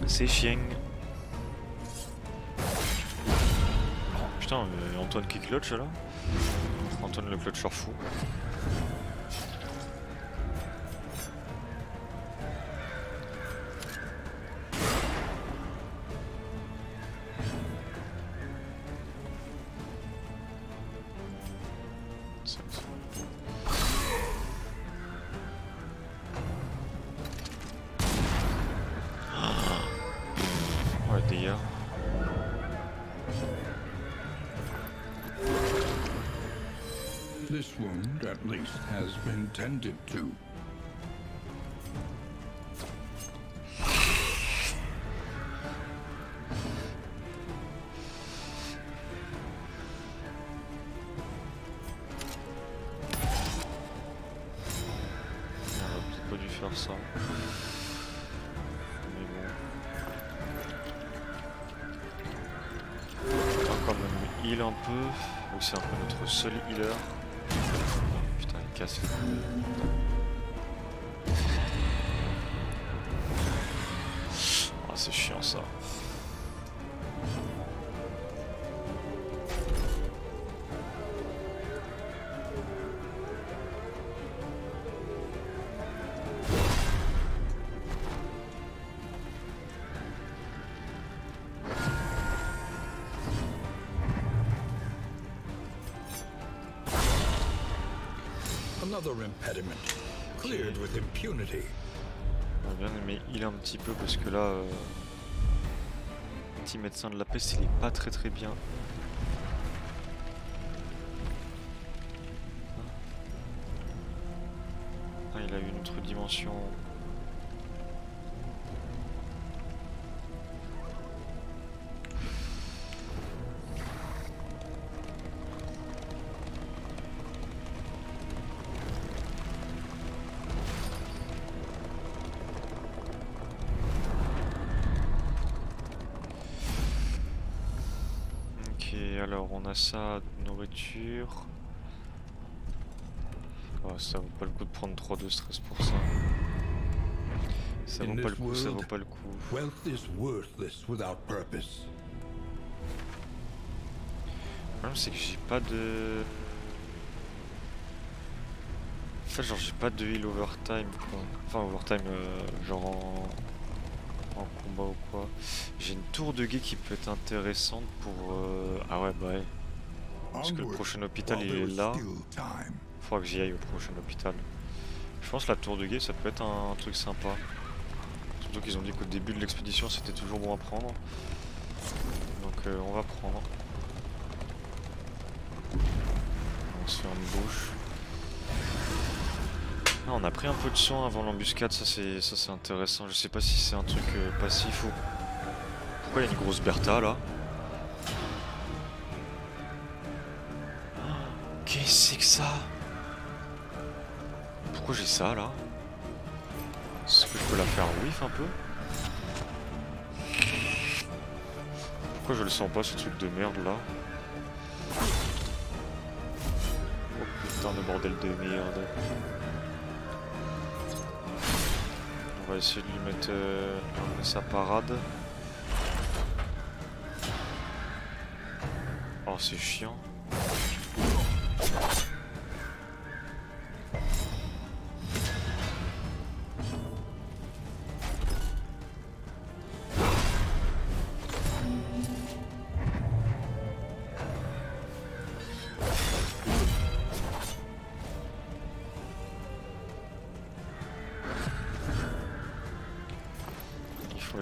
C'est chiant. Putain, mais Antoine qui clutch là. Antoine le clutcher fou. This wound, at least, has been tended to. On aurait peut-être pas dû faire ça. Mais bon. On va quand même heal un peu. Ou c'est un peu notre seul healer. Putain, il casse les couilles. c'est chiant ça. Another impediment, cleared with impunity. On va bien aimé heal un petit peu parce que là, petit médecin de la peste, il est pas très bien. Ah, il a eu une autre dimension. Alors on a ça, nourriture. Oh, ça vaut pas le coup de prendre trop de stress pour ça. Ça vaut pas le coup, ça vaut pas le coup. Wealth is worthless without purpose. Le problème c'est que j'ai pas de... En fait genre j'ai pas de heal overtime quoi. Enfin overtime genre en combat ou quoi. J'ai une tour de guet qui peut être intéressante pour... Ah ouais bah ouais. Parce que le prochain hôpital il est là. Faudra que j'y aille au prochain hôpital. Je pense que la tour de guet ça peut être un truc sympa. Surtout qu'ils ont dit qu'au début de l'expédition c'était toujours bon à prendre. Donc on va prendre. On se fait une bouche. Ah, on a pris un peu de soin avant l'embuscade, ça c'est intéressant. Je sais pas si c'est un truc passif ou... Pourquoi il y a une grosse Bertha là? Qu'est-ce que c'est que ça? Pourquoi j'ai ça là? Est-ce que je peux la faire whiff un peu? Pourquoi je le sens pas ce truc de merde là? Oh putain de bordel de merde. On va essayer de lui mettre sa parade. Oh c'est chiant.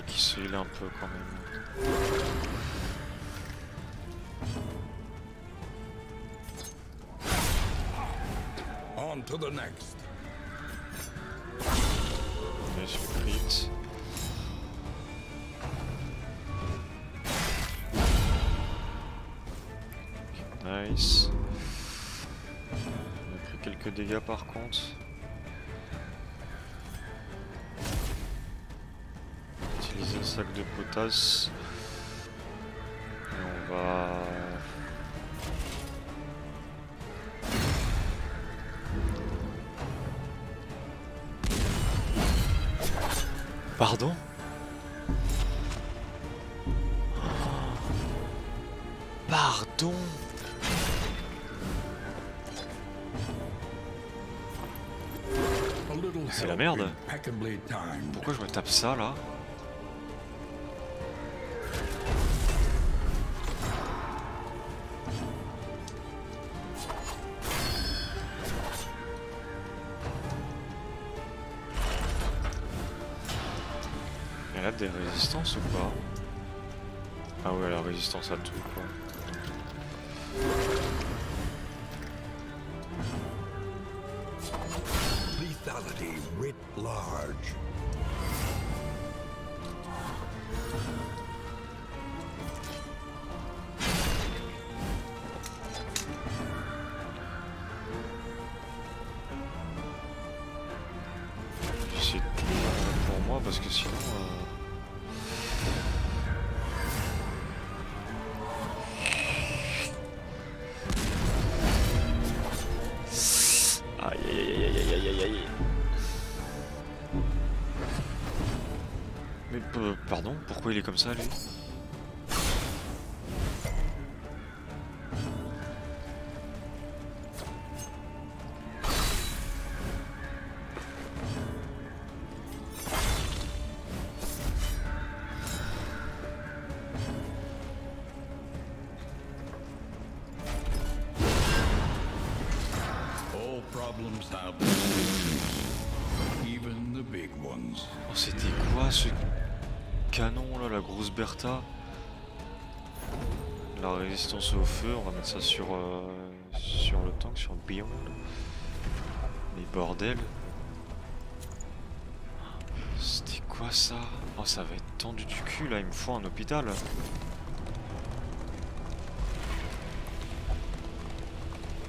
Qu'il se heal un peu quand même. On to the next. On est sur crit. Okay, nice. On a pris quelques dégâts par contre. Utiliser le sac de potasse. Et on va... Pardon? Pardon? C'est la merde. Pourquoi je me tape ça là? Elle a des résistances ou pas? Ah ouais, elle a résistance à tout quoi. Lethality writ large. C'est pour moi parce que sinon... Aïe aïe aïe aïe aïe aïe aïe aïe. Mais Pardon, pourquoi il est comme ça lui? All problems have even the big ones. Oh, c'était quoi ce canon là, la grosse Bertha? La résistance au feu, on va mettre ça sur le tank, sur Beyond. Mais bordel. C'était quoi ça? Oh, ça va être tendu du cul là, il me faut un hôpital.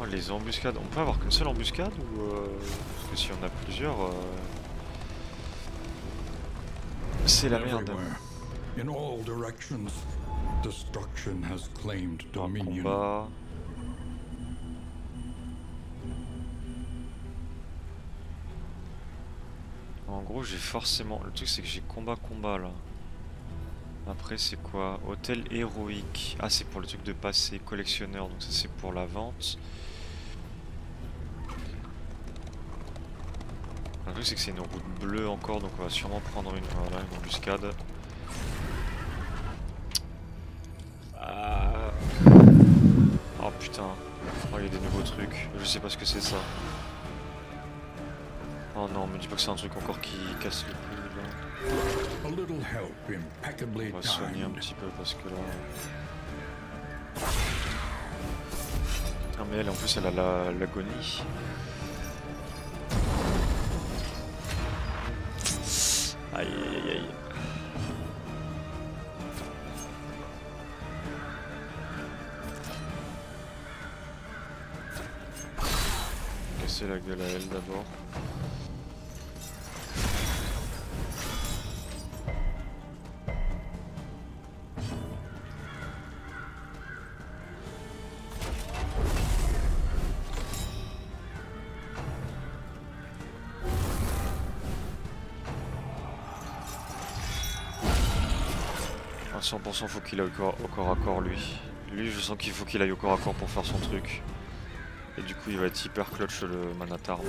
Oh, les embuscades, on peut avoir qu'une seule embuscade ou parce que si on a plusieurs, c'est la merde. Everywhere, in all directions, destruction has claimed Un dominion. combat. En gros, j'ai forcément. Le truc, c'est que j'ai combat là. Après, c'est quoi? Hôtel héroïque. Ah, c'est pour le truc de passer collectionneur, donc ça, c'est pour la vente. Le truc, c'est que c'est une route bleue encore, donc on va sûrement prendre une embuscade. Ah. Oh putain. Oh, il y a des nouveaux trucs. Je sais pas ce que c'est ça. Oh non, me dis pas que c'est un truc encore qui casse les couilles là. A little help impeccably On va soigner un timed. petit peu parce que là... Ah mais elle en plus elle a l'agonie. Aïe aïe aïe aïe. Casser la gueule à elle d'abord. À 100% faut qu'il aille au corps à corps lui. Lui je sens qu'il faut qu'il aille au corps à corps pour faire son truc. Et du coup il va être hyper clutch le Manatar.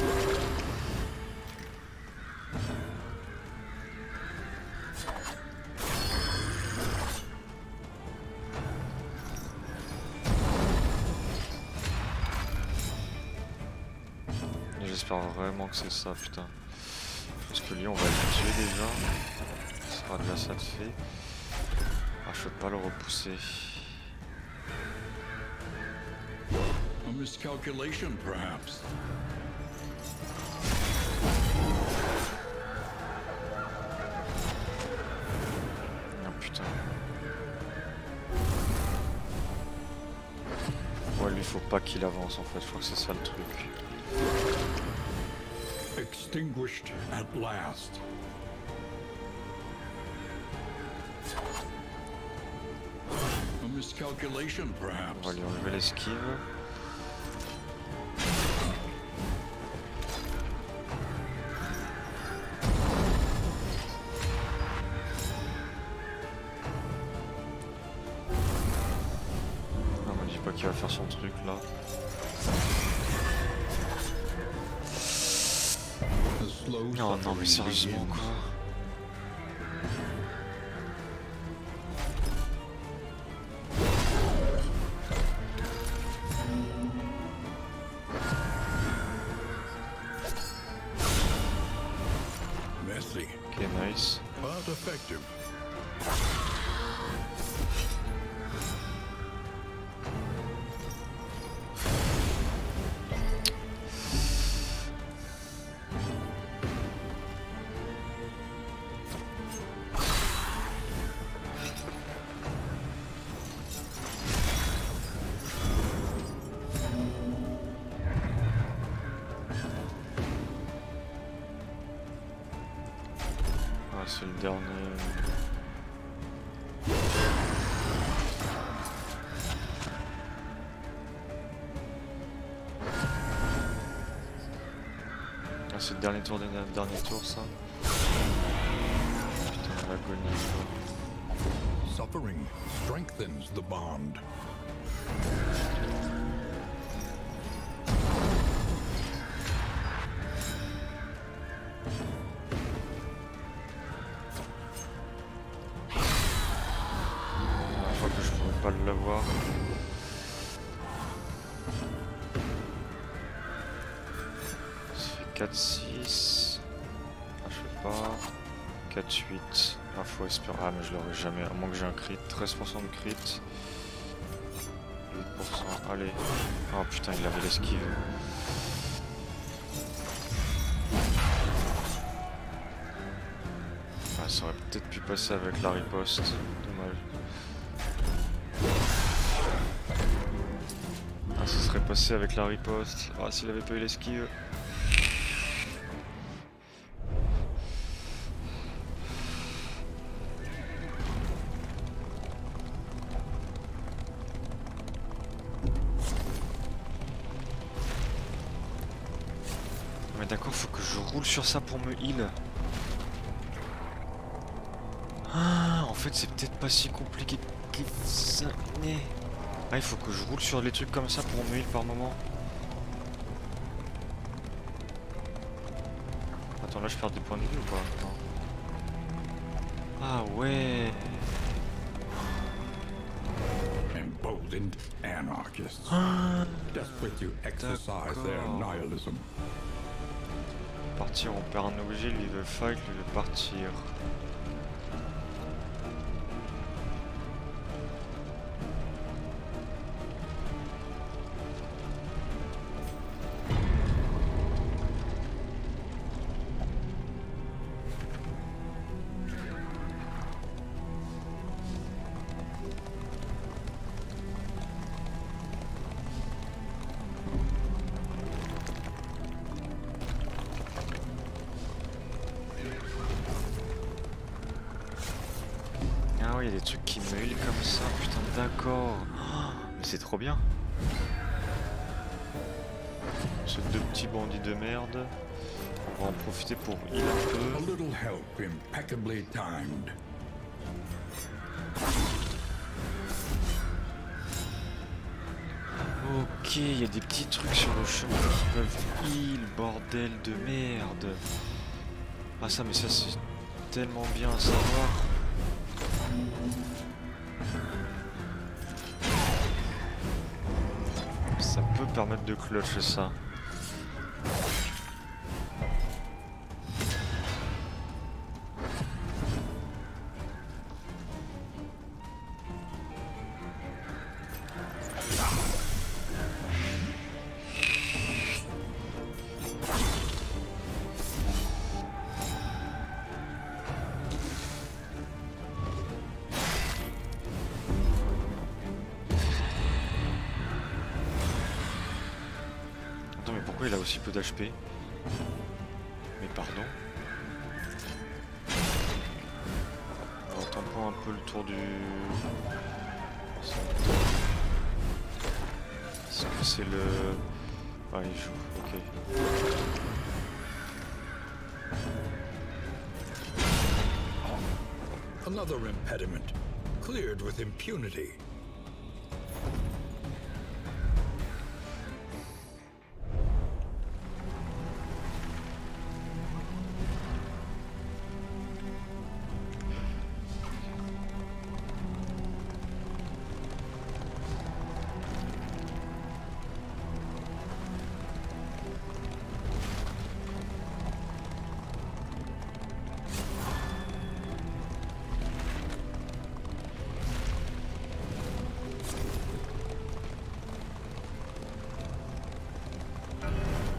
J'espère vraiment que c'est ça, putain. Parce que lui, on va le tuer déjà. Ce sera déjà ça de fait. Ah, je peux pas le repousser. A miscalculation, perhaps. Ah, putain. Ouais, lui, faut pas qu'il avance en fait. Je crois que c'est ça le truc. Extinguished at last. A miscalculation, On perhaps. va lui enlever l'esquive. Non, me dis pas qu'il va faire son truc là. The slow Oh non, mais suffering sérieusement begins. quoi. Messy, Ok, nice. but effective. Ah, c'est le dernier. Ah, c'est le dernier tour ça. Putain, lag. agonie. Suffering strengthens the bond. Je crois que je pourrais pas l'avoir. Ça fait 4-6. Ah, je sais pas. 4-8. Ah, faut espérer. Ah, mais je l'aurai jamais. À moins que j'ai un crit. 13% de crit. 8%. Allez. Oh putain, il avait l'esquive. Ah, ça aurait peut-être pu passer avec la riposte. Dommage. Ah, ça serait passé avec la riposte. Ah, s'il avait pas eu l'esquive. Mais d'accord, faut que je roule sur ça pour me heal. Ah, en fait, c'est peut-être pas si compliqué que ça. Ah, il faut que je roule sur les trucs comme ça pour me heal par moment. Attends, là je perds des points de vie ou pas? Non. Ah ouais. Emboldened anarchists, desperate to exercise their nihilism. Partir, on perd un objet, lui veut fight, lui veut partir. Ah ouais, il y a des trucs qui me heal comme ça, putain, d'accord. Oh, mais c'est trop bien. Ces deux petits bandits de merde. On va en profiter pour heal un A peu. little help impeccably timed. Ok, il y a des petits trucs sur le chemin qui peuvent heal, bordel de merde. Ah ça, mais ça c'est tellement bien à savoir. Ça peut permettre de clutch ça. Attends, mais pourquoi il a aussi peu d'HP? Mais pardon. Alors, tampons un peu le tour du... Est-ce que c'est le... Ah, il joue, ok. Another impediment, cleared with impunity.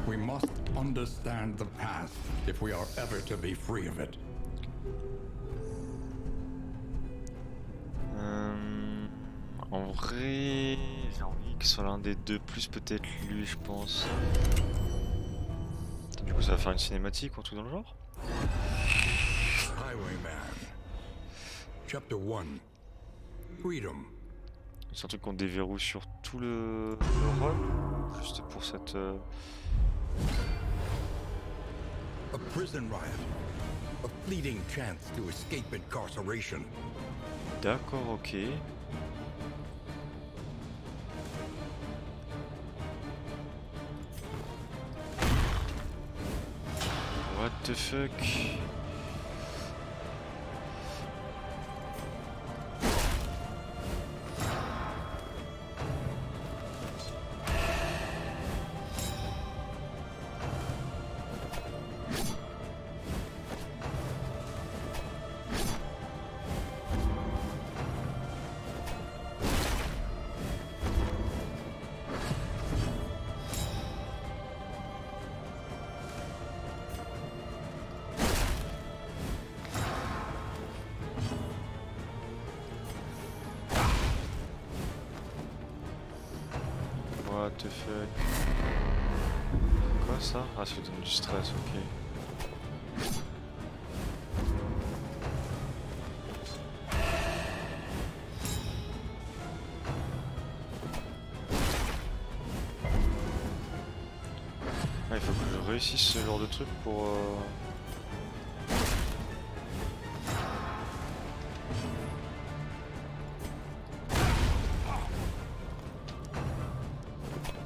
We must understand the past if we are ever to be free of it. En vrai, j'ai envie que ce soit l'un des deux, plus peut-être lui, je pense. Du coup, ça va faire une cinématique ou un truc dans le genre? Highwayman. Chapter 1. Freedom. C'est un truc qu'on déverrouille sur tout le run, juste pour cette... A prison riot. A fleeting chance to escape incarceration. D'accord, ok. What the fuck? What the fuck? Quoi ça? Ah, ça donne du stress, ok. Ah, il faut que je réussisse ce genre de truc pour...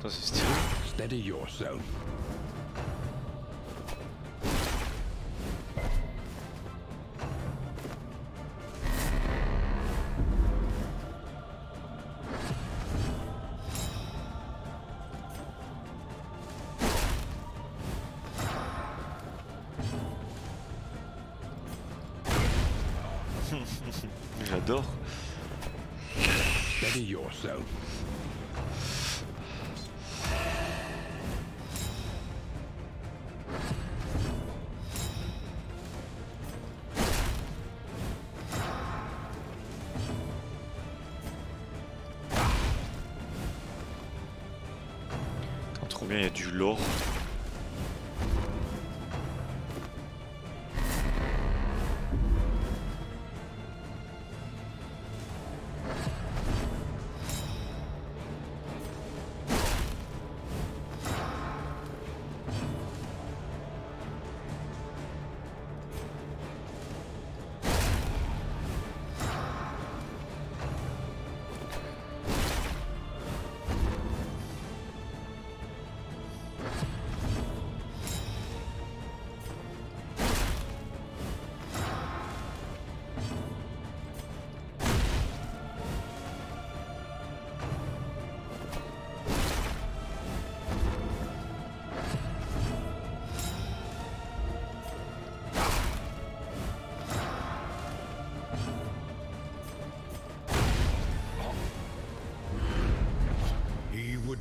Ça c'est stylé. Steady yourself. J'adore. Steady yourself. Trop bien, il y a du lore.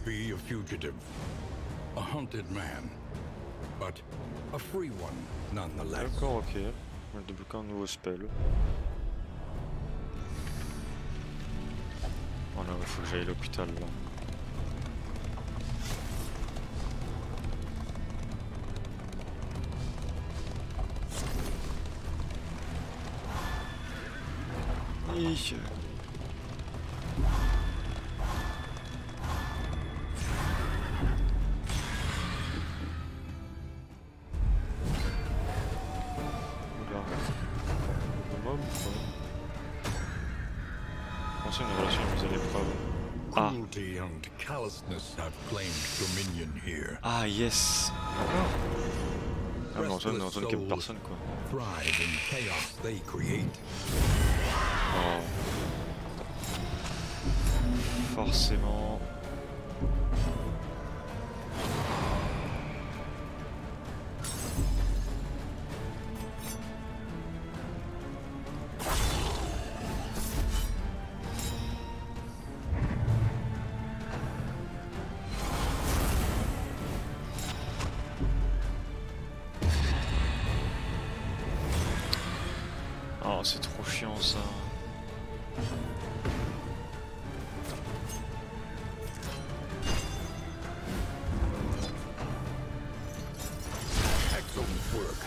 Be a fugitive, a hunted man, but a free one nonetheless. D'accord, ok. On va débloquer un nouveau spell. Oh non, il faut que j'aille à l'hôpital là. Une relation mise à l'épreuve. Ah. Cruelty and callousness have claimed dominion here. Ah yes. Ah mais on donne quelques personnes quoi. Thrive in chaos they create. Oh. Forcément. Oh, c'est trop chiant ça. Excellent work.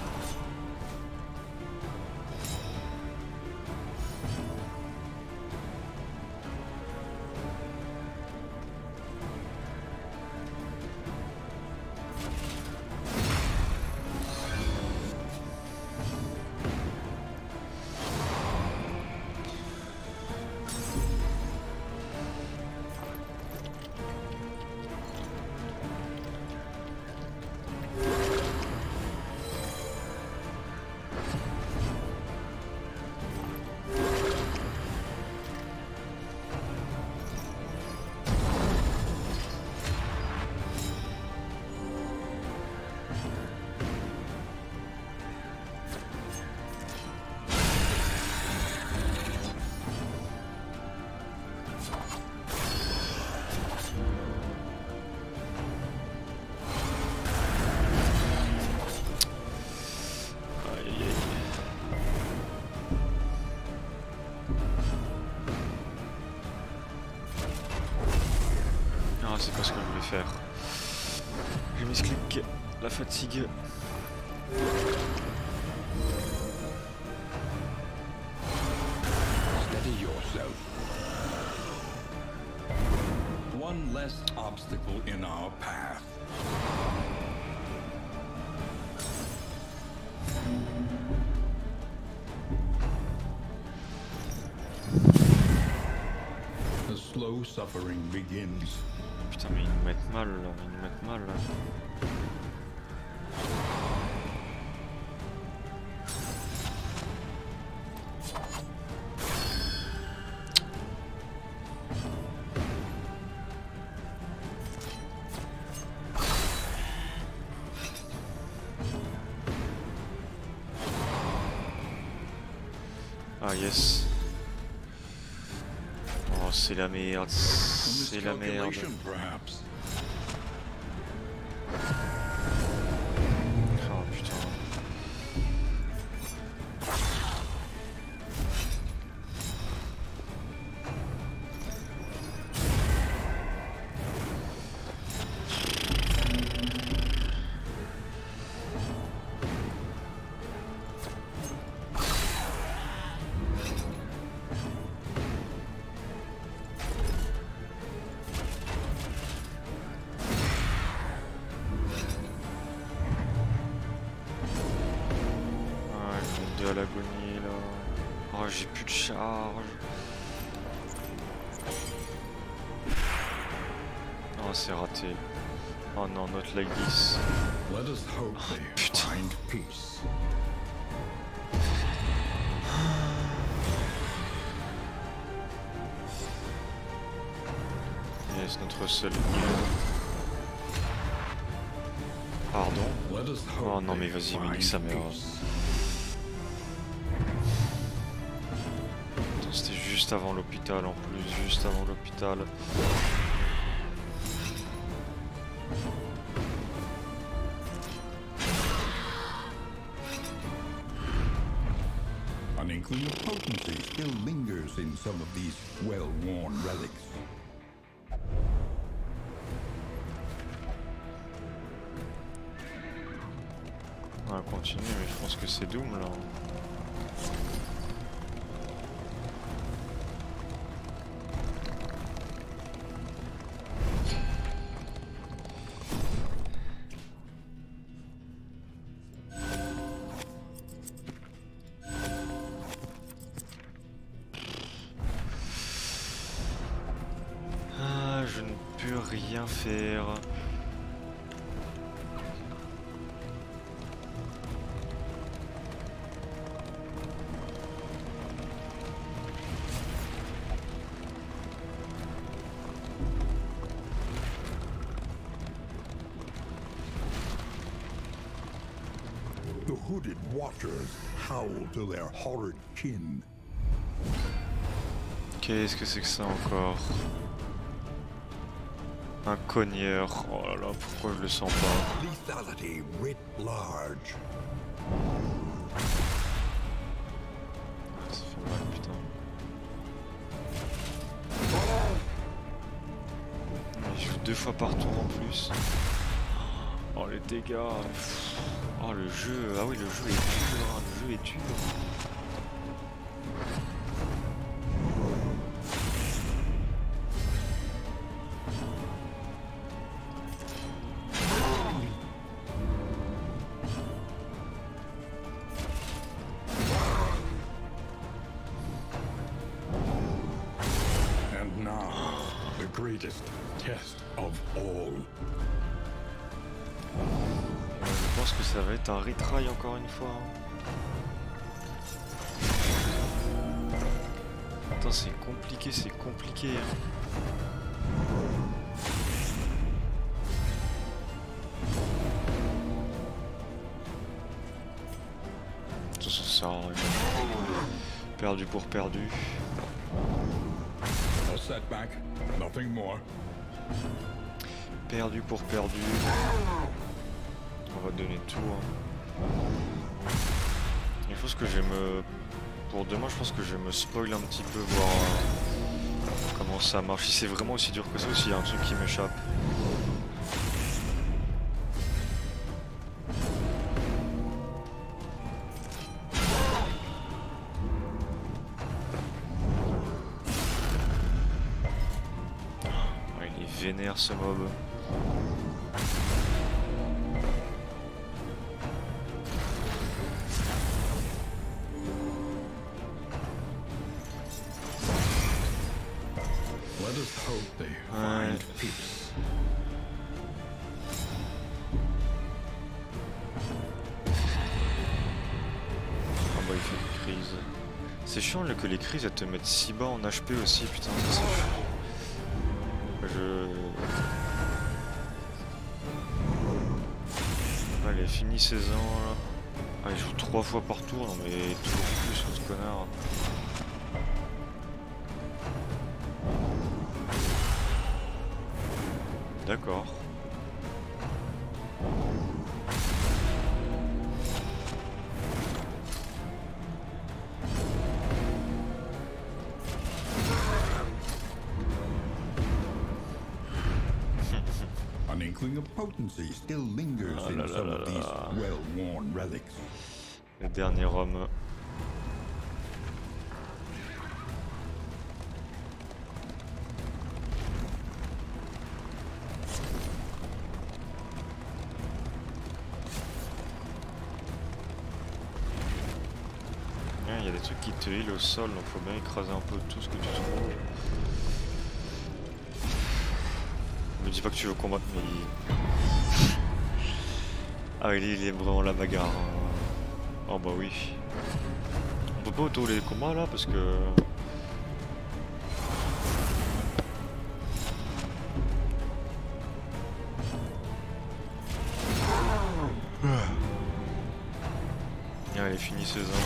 faire. J'ai mis ce clic, la fatigue. Steady yourself. One less obstacle in our path. The slow suffering begins. Putain mais ils nous mettent mal là, ils nous mettent mal là. Ah yes. Oh c'est la merde, c'est la merde. Perhaps. Oh putain. À l'agonie là. Oh j'ai plus de charge. Oh c'est raté. Oh non, not like this. Let us hope they putain. find peace. Yes, notre seul. Pardon. Let us Oh hope non mais they vas-y, mais nique find sa mère. peace. C'était juste avant l'hôpital en plus, juste avant l'hôpital. An inkling of potency still lingers in some of these well-worn relics. On va continuer, mais je pense que c'est Doom là. Ah, je ne peux rien faire. The hooded watchers howl to their horrid kin. Qu'est-ce que c'est que ça encore? Un cogneur. Oh là là, pourquoi je le sens pas? Lethality writ large. Ah, ça fait mal, putain. Il joue 2 fois par tour en plus. Oh les dégâts. Oh le jeu. Ah oui, le jeu est dur. Hein. Le jeu est dur. And now, the greatest test of all. Je pense que ça va être un retry encore une fois. Attends, c'est compliqué, c'est compliqué. Ça sert à rien. Perdu pour perdu. A setback, nothing more. Perdu pour perdu. On va donner tout. Hein. Je pense que je vais me... Pour demain, je pense que je vais me spoil un petit peu, voir comment ça marche. Si c'est vraiment aussi dur que ça, ou s'il y a un truc qui m'échappe. vénère ce mob. Let us hope they Ouais. find peace. Ah bah il fait une crise. C'est chiant que les crises elles te mettent si bas en HP aussi, putain, ça c'est chiant. Allez, fini 16 ans là. Ah, il joue 3 fois par tour, non mais toujours plus ce connard. D'accord. An inkling of potency still lingers Ah in là là some là of these là. well-worn relics. Le dernier homme. Il y a des trucs qui te heal au sol, donc faut bien écraser un peu tout ce que tu trouves. Me dis pas que tu veux combattre, mais ah il est vraiment la bagarre. Hein. Oh bah oui. On peut pas auto les combats là parce que... Allez, fini 16 ans là.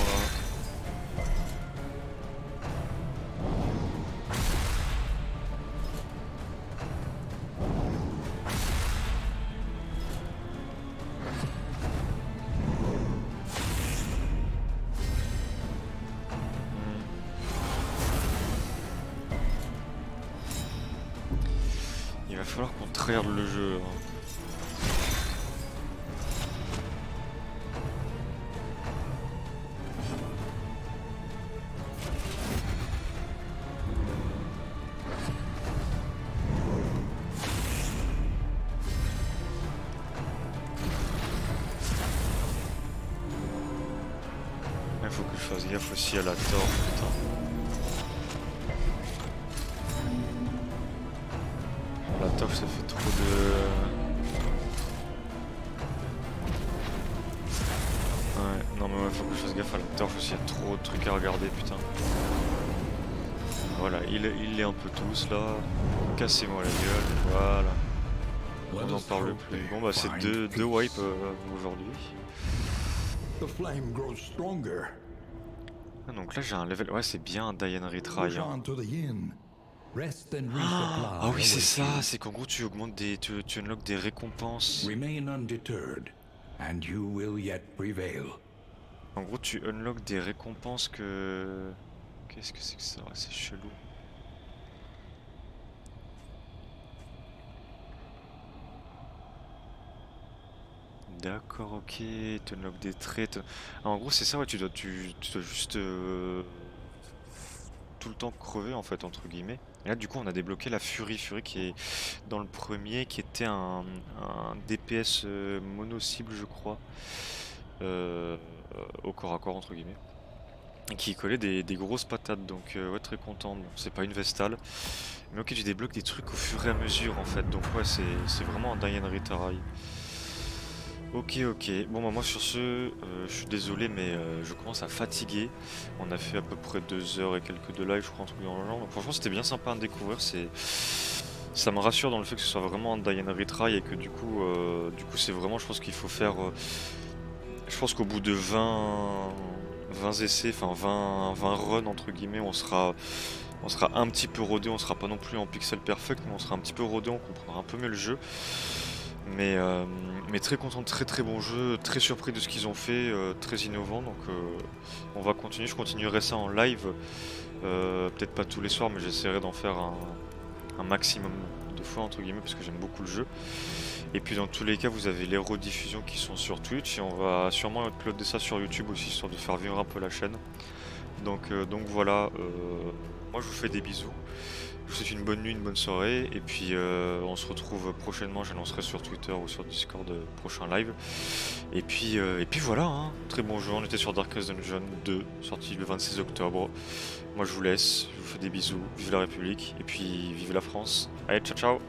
Il va falloir qu'on tryhard le jeu. Hein. Il faut que je fasse gaffe aussi à la torre, putain. La torche ça fait trop de... Ouais, non mais ouais, faut que je fasse gaffe à la torche aussi, il y a trop de trucs à regarder, putain. Voilà, il est un peu tous là. Cassez-moi la gueule, voilà. On n'en parle plus. Bon bah c'est deux wipes aujourd'hui. The flame grows stronger. Ah, donc là j'ai un level... Ouais c'est bien un Diane Retry. Push Hein. on to the inn. Rest and Ah oui c'est ça, resupply. c'est qu'en gros tu augmentes des... Tu unlock des récompenses. Remain undeterred, and you will yet prevail. En gros tu unlock des récompenses que... Qu'est-ce que c'est que ça? C'est chelou. D'accord, ok, tu unlock des traits. Ah, en gros c'est ça, ouais, tu dois juste tout le temps crever en fait, entre guillemets. Et là du coup on a débloqué la Fury qui est dans le premier, qui était un DPS mono-cible je crois, au corps à corps entre guillemets. Et qui collait des grosses patates, donc ouais très content. Bon, c'est pas une Vestale, mais ok tu débloques des trucs au fur et à mesure en fait, donc ouais c'est vraiment un Diane Retry. Ok, bon bah moi sur ce, je suis désolé mais je commence à fatiguer. On a fait à peu près 2 heures et quelques de live je crois, un truc dans le genre, donc franchement c'était bien sympa à découvrir, ça me rassure dans le fait que ce soit vraiment un Diane Retry et que du coup c'est vraiment, je pense qu'il faut faire, je pense qu'au bout de 20 essais, enfin 20 runs entre guillemets, on sera un petit peu rodé, on sera pas non plus en pixel perfect, mais on sera un petit peu rodé, on comprendra un peu mieux le jeu. Mais très content, très bon jeu, très surpris de ce qu'ils ont fait, très innovant, donc on va continuer, je continuerai ça en live, peut-être pas tous les soirs, mais j'essaierai d'en faire un maximum de fois entre guillemets, parce que j'aime beaucoup le jeu. Et puis dans tous les cas vous avez les rediffusions qui sont sur Twitch, et on va sûrement uploader ça sur YouTube aussi, histoire de faire vivre un peu la chaîne. Donc voilà, moi je vous fais des bisous. Je vous souhaite une bonne nuit, une bonne soirée, et puis on se retrouve prochainement, j'annoncerai sur Twitter ou sur Discord prochain live. Et puis voilà, hein. Très bon jeu, on était sur Darkest Dungeon 2, sorti le 26 octobre. Moi je vous laisse, je vous fais des bisous, vive la République, et puis vive la France. Allez, ciao ciao.